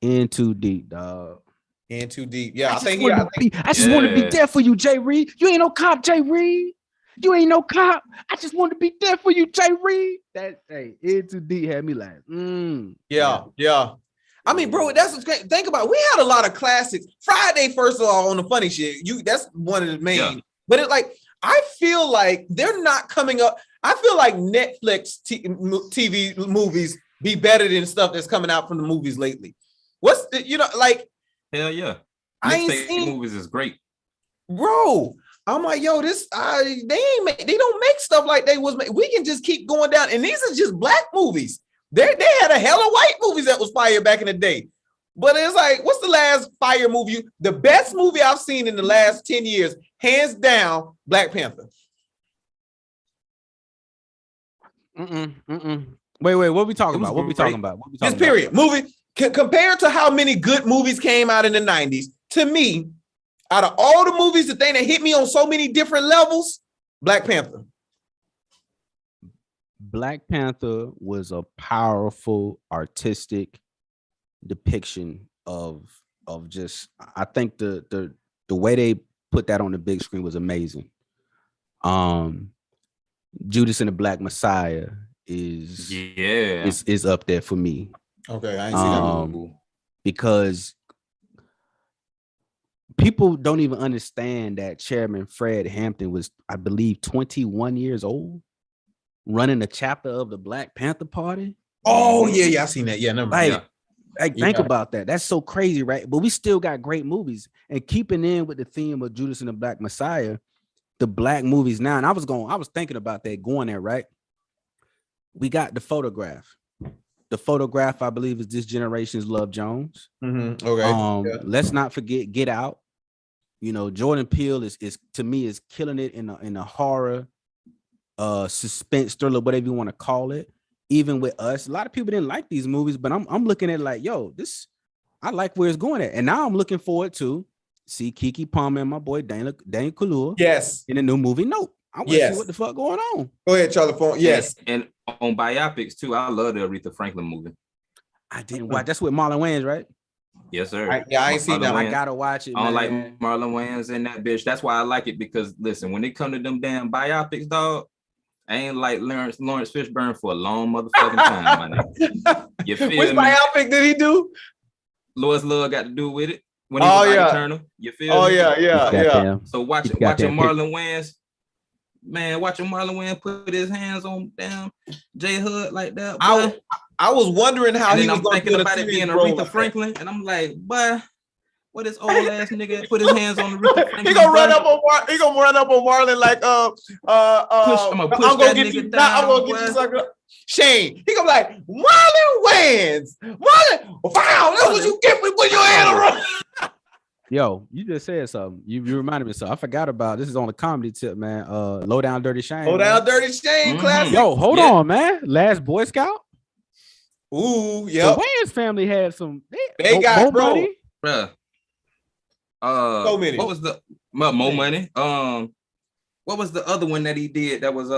Speaker 3: In Too Deep, dog.
Speaker 2: In Too Deep. Yeah,
Speaker 3: I just want to be there for you, Jay Reed. You ain't no cop, Jay Reed. You ain't no cop. I just want to be there for you, Jay Reed. In Too Deep had me like,
Speaker 2: yeah. I mean, bro, that's what's great. Think about it. We had a lot of classics. Friday, first of all, on the funny shit. That's one of the main. Yeah. But it like, I feel like they're not coming up. I feel like Netflix TV movies be better than stuff that's coming out from the movies lately. What's like?
Speaker 1: Hell yeah!
Speaker 2: I ain't seen
Speaker 1: movies is great,
Speaker 2: bro. I'm like, yo, they don't make stuff like they was. We can just keep going down, and these are just black movies. They had a hell of white movies that was fire back in the day. But it's like, what's the last fire movie? The best movie I've seen in the last 10 years, hands down, Black Panther.
Speaker 3: Wait, what are we talking about? What are we talking about?
Speaker 2: This period movie compared to how many good movies came out in the 90s, to me, out of all the movies, the thing that hit me on so many different levels, Black Panther.
Speaker 3: Black Panther was a powerful artistic depiction of just, I think the way they put that on the big screen was amazing. Judas and the Black Messiah is up there for me.
Speaker 2: Okay, I ain't seen that movie.
Speaker 3: Because people don't even understand that Chairman Fred Hampton was, I believe, 21 years old, running a chapter of the Black Panther Party.
Speaker 2: Oh yeah, I seen that. Yeah, never mind.
Speaker 3: Think about that. That's so crazy, right? But we still got great movies. And keeping in with the theme of Judas and the Black Messiah, the black movies now, and I was thinking about that going there, right? We got The Photograph. The Photograph, I believe, is this generation's Love Jones.
Speaker 2: Mm-hmm. Okay.
Speaker 3: Let's not forget Get Out. You know, Jordan Peele is to me is killing it in a horror, suspense thriller, whatever you want to call it. Even with Us, a lot of people didn't like these movies, but I'm looking at it like, yo, I like where it's going at, and now I'm looking forward to see Keke Palmer and my boy Daniel Kaluuya.
Speaker 2: Yes,
Speaker 3: in a new movie. Nope. I want to see what the fuck going on.
Speaker 2: Go ahead, Charli Funk. Yes,
Speaker 1: and on biopics too. I love the Aretha Franklin movie.
Speaker 3: I didn't watch. That's with Marlon Wayans, right?
Speaker 1: Yes, sir.
Speaker 2: I ain't seen that.
Speaker 3: I gotta watch it.
Speaker 1: I don't like Marlon Wayans and that bitch. That's why I like it, because listen, when it come to them damn biopics, dog, I ain't like Lawrence Fishburne for a long motherfucking time, my nigga. You feel
Speaker 2: Which
Speaker 1: me?
Speaker 2: biopic did he do?
Speaker 1: Lois Love got to do with it when he was Turner. You feel me?
Speaker 2: Yeah.
Speaker 1: So watching Marlon Wayans, man, watching Marlon Wayans put his hands on damn J Hood like that. Boy.
Speaker 2: I was wondering how he was
Speaker 1: going to thinking about it being Aretha Franklin, and I'm like, boy, what this old ass nigga put his hands on Aretha Franklin? He gonna run up
Speaker 2: on Marlon like I'm gonna get you down. I'm gonna get you sucker. Shane, he gonna be like, Marlon Wayans. Wow, that's what you get when you put your hand around.
Speaker 3: Yo, you just said something. You reminded me of something. I forgot about this. Is on the comedy tip, man. Low Down Dirty Shame.
Speaker 2: Low Down Dirty Shame, classic.
Speaker 3: Yo, hold on, man. Last Boy Scout.
Speaker 2: Ooh, yeah.
Speaker 3: The Wayans family had some.
Speaker 2: They got
Speaker 3: money,
Speaker 1: bruh.
Speaker 2: So many.
Speaker 1: What was the more money? What was the other one that he did that was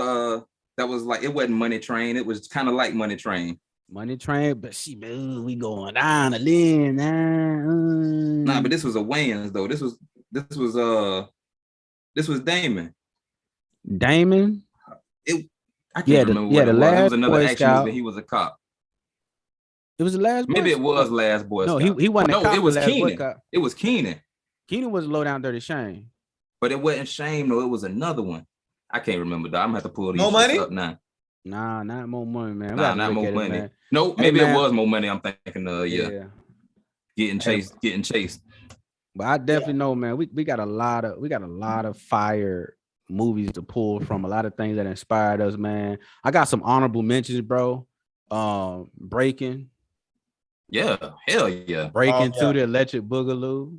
Speaker 1: like, it wasn't Money Train, it was kind of like Money Train.
Speaker 3: Money Train, but we going down a limb now.
Speaker 1: Nah, but this was a Wayans though. This was Damon.
Speaker 3: Damon?
Speaker 1: I can't remember what it was. It was another
Speaker 3: Boy
Speaker 1: action
Speaker 3: Scout.
Speaker 1: movie. He was a cop.
Speaker 3: It was the last.
Speaker 1: Maybe it was Last Boy
Speaker 3: No,
Speaker 1: Scout.
Speaker 3: he wasn't.
Speaker 1: No, it was Keenan.
Speaker 3: Boycott.
Speaker 1: It was Keenan.
Speaker 3: Keenan was Low Down Dirty Shame.
Speaker 1: But it wasn't Shame, though. It was another one. I can't remember, though. I'm gonna have to pull these
Speaker 2: More Money
Speaker 1: up now.
Speaker 3: Nah, not More Money, man.
Speaker 1: Nah, not More Money. Man. No, maybe it was More Money. I'm thinking of getting chased.
Speaker 3: But I definitely know, man. We got a lot of fire movies to pull from, a lot of things that inspired us, man. I got some honorable mentions, bro. Breaking.
Speaker 1: Yeah, hell yeah.
Speaker 3: Breaking to the Electric Boogaloo.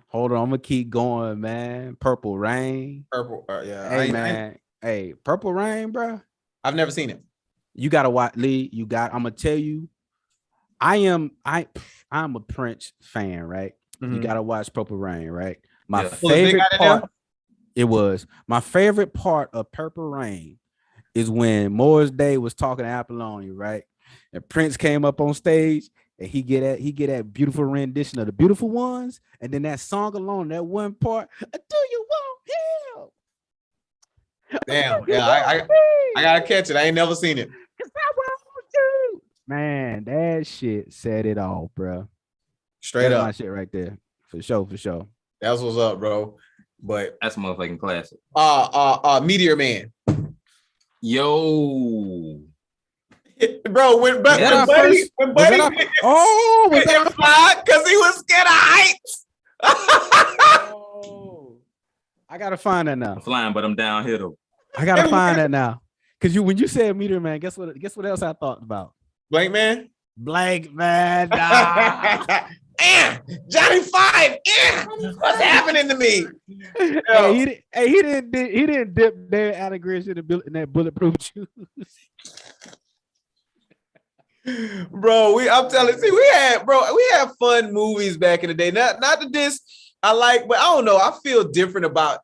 Speaker 3: Hold on, I'm gonna keep going, man. Purple Rain.
Speaker 2: Hey,
Speaker 3: man. Hey, Purple Rain, bro.
Speaker 2: I've never seen it.
Speaker 3: You gotta watch Lee. I'm gonna tell you, I'm a Prince fan, right? Mm-hmm. You gotta watch Purple Rain, right? My favorite part of Purple Rain is when Morris Day was talking to Apollonia, right? And Prince came up on stage and he get that beautiful rendition of The Beautiful Ones, and then that song alone, that one part, do you want him?
Speaker 2: Damn, I gotta catch it. I ain't never seen it.
Speaker 3: Man, that shit said it all, bro.
Speaker 2: Straight up,
Speaker 3: my shit right there, for sure.
Speaker 2: That's what's up, bro. But
Speaker 1: that's a motherfucking classic.
Speaker 2: Meteor Man.
Speaker 1: Yo,
Speaker 2: bro, when Buddy was fly because he was scared of heights.
Speaker 3: I gotta find that now.
Speaker 1: I'm flying, but I'm downhill though.
Speaker 3: I gotta find that now. Cause when you said Meteor Man, guess what else I thought about?
Speaker 2: Blank Man.
Speaker 3: Nah.
Speaker 2: Johnny Five. What's happening to me?
Speaker 3: He didn't dip their allegation in that bulletproof juice.
Speaker 2: Bro, I'm telling you, we had fun movies back in the day. Not that this I like, but I don't know. I feel different about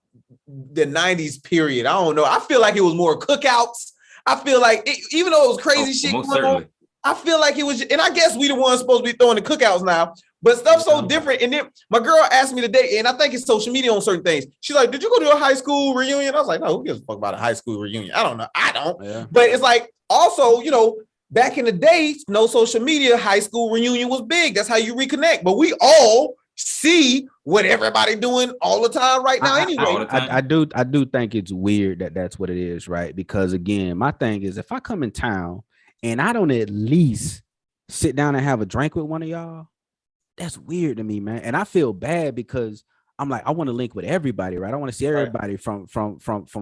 Speaker 2: the 90s period. I don't know. I feel like it was more cookouts. I feel like even though it was crazy shit going on, I feel like it was, and I guess we the ones supposed to be throwing the cookouts now, but stuff's so different. And then my girl asked me today, and I think it's social media on certain things. She's like, did you go to a high school reunion? I was like, no, who gives a fuck about a high school reunion? I don't know. I don't. Yeah. But it's like, also, back in the day, no social media, high school reunion was big. That's how you reconnect. But we all see what everybody doing all the time right now anyway.
Speaker 3: I do think it's weird that's what it is, right? Because again, my thing is, if I come in town and I don't at least sit down and have a drink with one of y'all, that's weird to me, man. And I feel bad because I'm like, I want to link with everybody, right? I want to see everybody from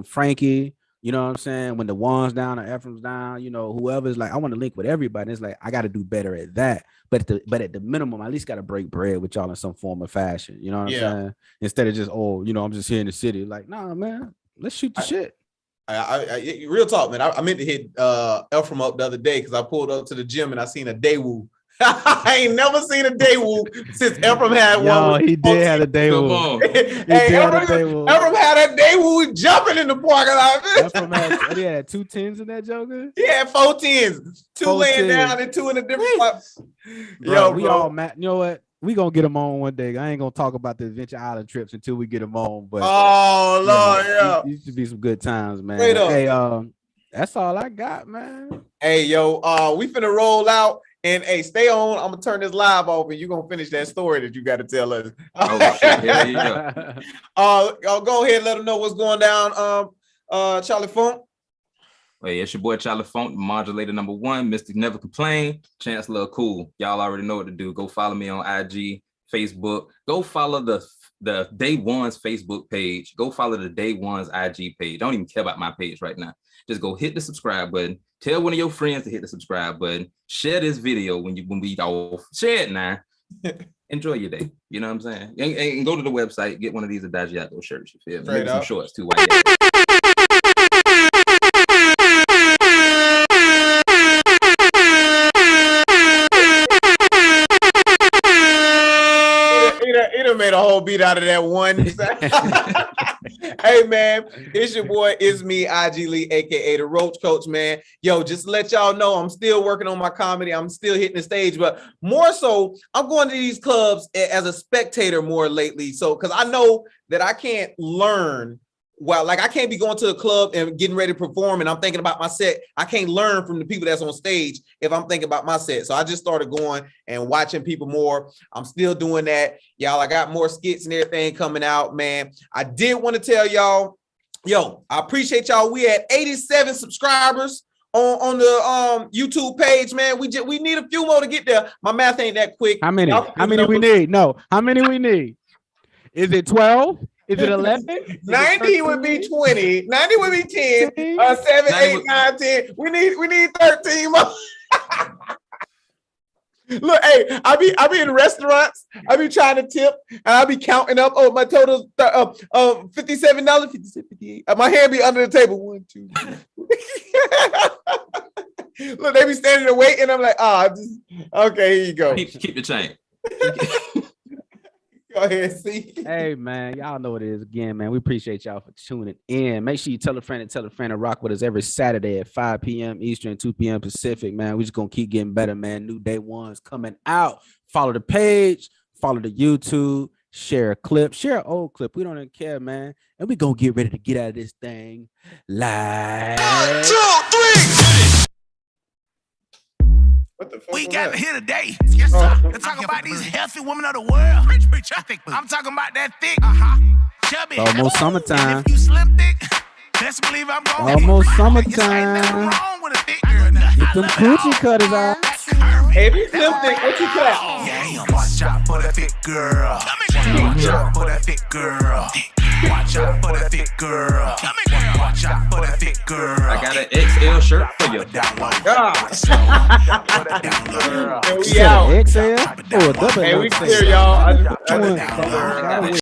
Speaker 3: Frankie, you know what I'm saying? When the one's down or Ephraim's down, whoever's like, I want to link with everybody. It's like, I got to do better at that. But at the minimum, I at least got to break bread with y'all in some form of fashion. You know what I'm saying? Instead of just, I'm just here in the city. Like, nah, man, let's shoot the shit.
Speaker 2: I real talk, man. I meant to hit Ephraim up the other day because I pulled up to the gym and I seen a Daewoo. I ain't never seen a Daewoo since Ephraim had one.
Speaker 3: He did have a Daewoo.
Speaker 2: Ephraim had a Daewoo jumping in the parking lot.
Speaker 3: He had 2 10s in that joker?
Speaker 2: He had 4 10s. 2 laying down and 2 in a different spot.
Speaker 3: We all, Matt, you know what? We gonna get him on one day. I ain't gonna talk about the Adventure Island trips until we get him on. But
Speaker 2: Lord,
Speaker 3: used to be some good times, man. Hey, that's all I got, man.
Speaker 2: Hey, we finna roll out. And hey, stay on. I'm gonna turn this live off, and you're gonna finish that story that you got to tell us.
Speaker 1: Yeah.
Speaker 2: Go ahead, let them know what's going down. Charli Funk.
Speaker 1: Hey, it's your boy Charli Funk, modulator number 1, Mr. Never Complain, Chancellor Cool. Y'all already know what to do. Go follow me on IG, Facebook. Go follow the Day One's Facebook page. Go follow the Day One's IG page. Don't even care about my page right now. Just go hit the subscribe button. Tell one of your friends to hit the subscribe button. Share this video when we off. Share it now. Enjoy your day. You know what I'm saying? And go to the website. Get one of these Adagiato shirts. You feel me? Maybe some shorts too.
Speaker 2: He done made a whole beat out of that one. Hey, man, it's your boy, it's me, IG Lee, aka the Roach Coach, man. Yo, just to let y'all know, I'm still working on my comedy. I'm still hitting the stage, but more so, I'm going to these clubs as a spectator more lately. So, because I know that I can't learn well, like I can't be going to a club and getting ready to perform and I'm thinking about my set. I can't learn from the people that's on stage if I'm thinking about my set. So I just started going and watching people more. I'm still doing that. Y'all, I got more skits and everything coming out, man. I did want to tell y'all, yo, I appreciate y'all. We had 87 subscribers on the YouTube page, man. We need a few more to get there. My math ain't that quick.
Speaker 3: How many we need? No, how many we need? Is it 12? Is it 11?
Speaker 2: 90 would be 20. 90 would be 10. 7, 8, 9, 10. We need 13 more. Look, hey, I be in restaurants. I be trying to tip, and I be counting up. Oh, my total $57, 58. My hand be under the table. 1, 2, 3. Look, they be standing there waiting. I'm like, okay, here you go.
Speaker 1: Keep the chain.
Speaker 2: Go ahead, see.
Speaker 3: Hey, man, y'all know what it is again, man. We appreciate y'all for tuning in. Make sure you tell a friend to rock with us every Saturday at 5 p.m. Eastern, 2 p.m. Pacific, man. We just going to keep getting better, man. New day one's coming out. Follow the page, follow the YouTube, share a clip, share an old clip. We don't even care, man. And we going to get ready to get out of this thing live. 1, 2, 3.
Speaker 6: We got here today. Yes, sir. We're talking about these healthy women of the world. I'm talking about that thick, chubby.
Speaker 3: Almost summertime.
Speaker 6: If you slim thick, best believe I'm going.
Speaker 3: Almost summertime.
Speaker 6: Ain't nothing wrong with a thick girl.
Speaker 3: Get them coochie cutters out.
Speaker 2: Hey, if you slim thick, what you clap?
Speaker 6: Yeah, watch out for that thick girl. Watch out for that thick girl. Watch out for that thick girl. Watch out for that thick girl.
Speaker 1: I got an XL shirt for you.
Speaker 2: And we out.
Speaker 3: XL? Oh, a double
Speaker 2: Hey, we
Speaker 3: XL.
Speaker 2: clear, y'all.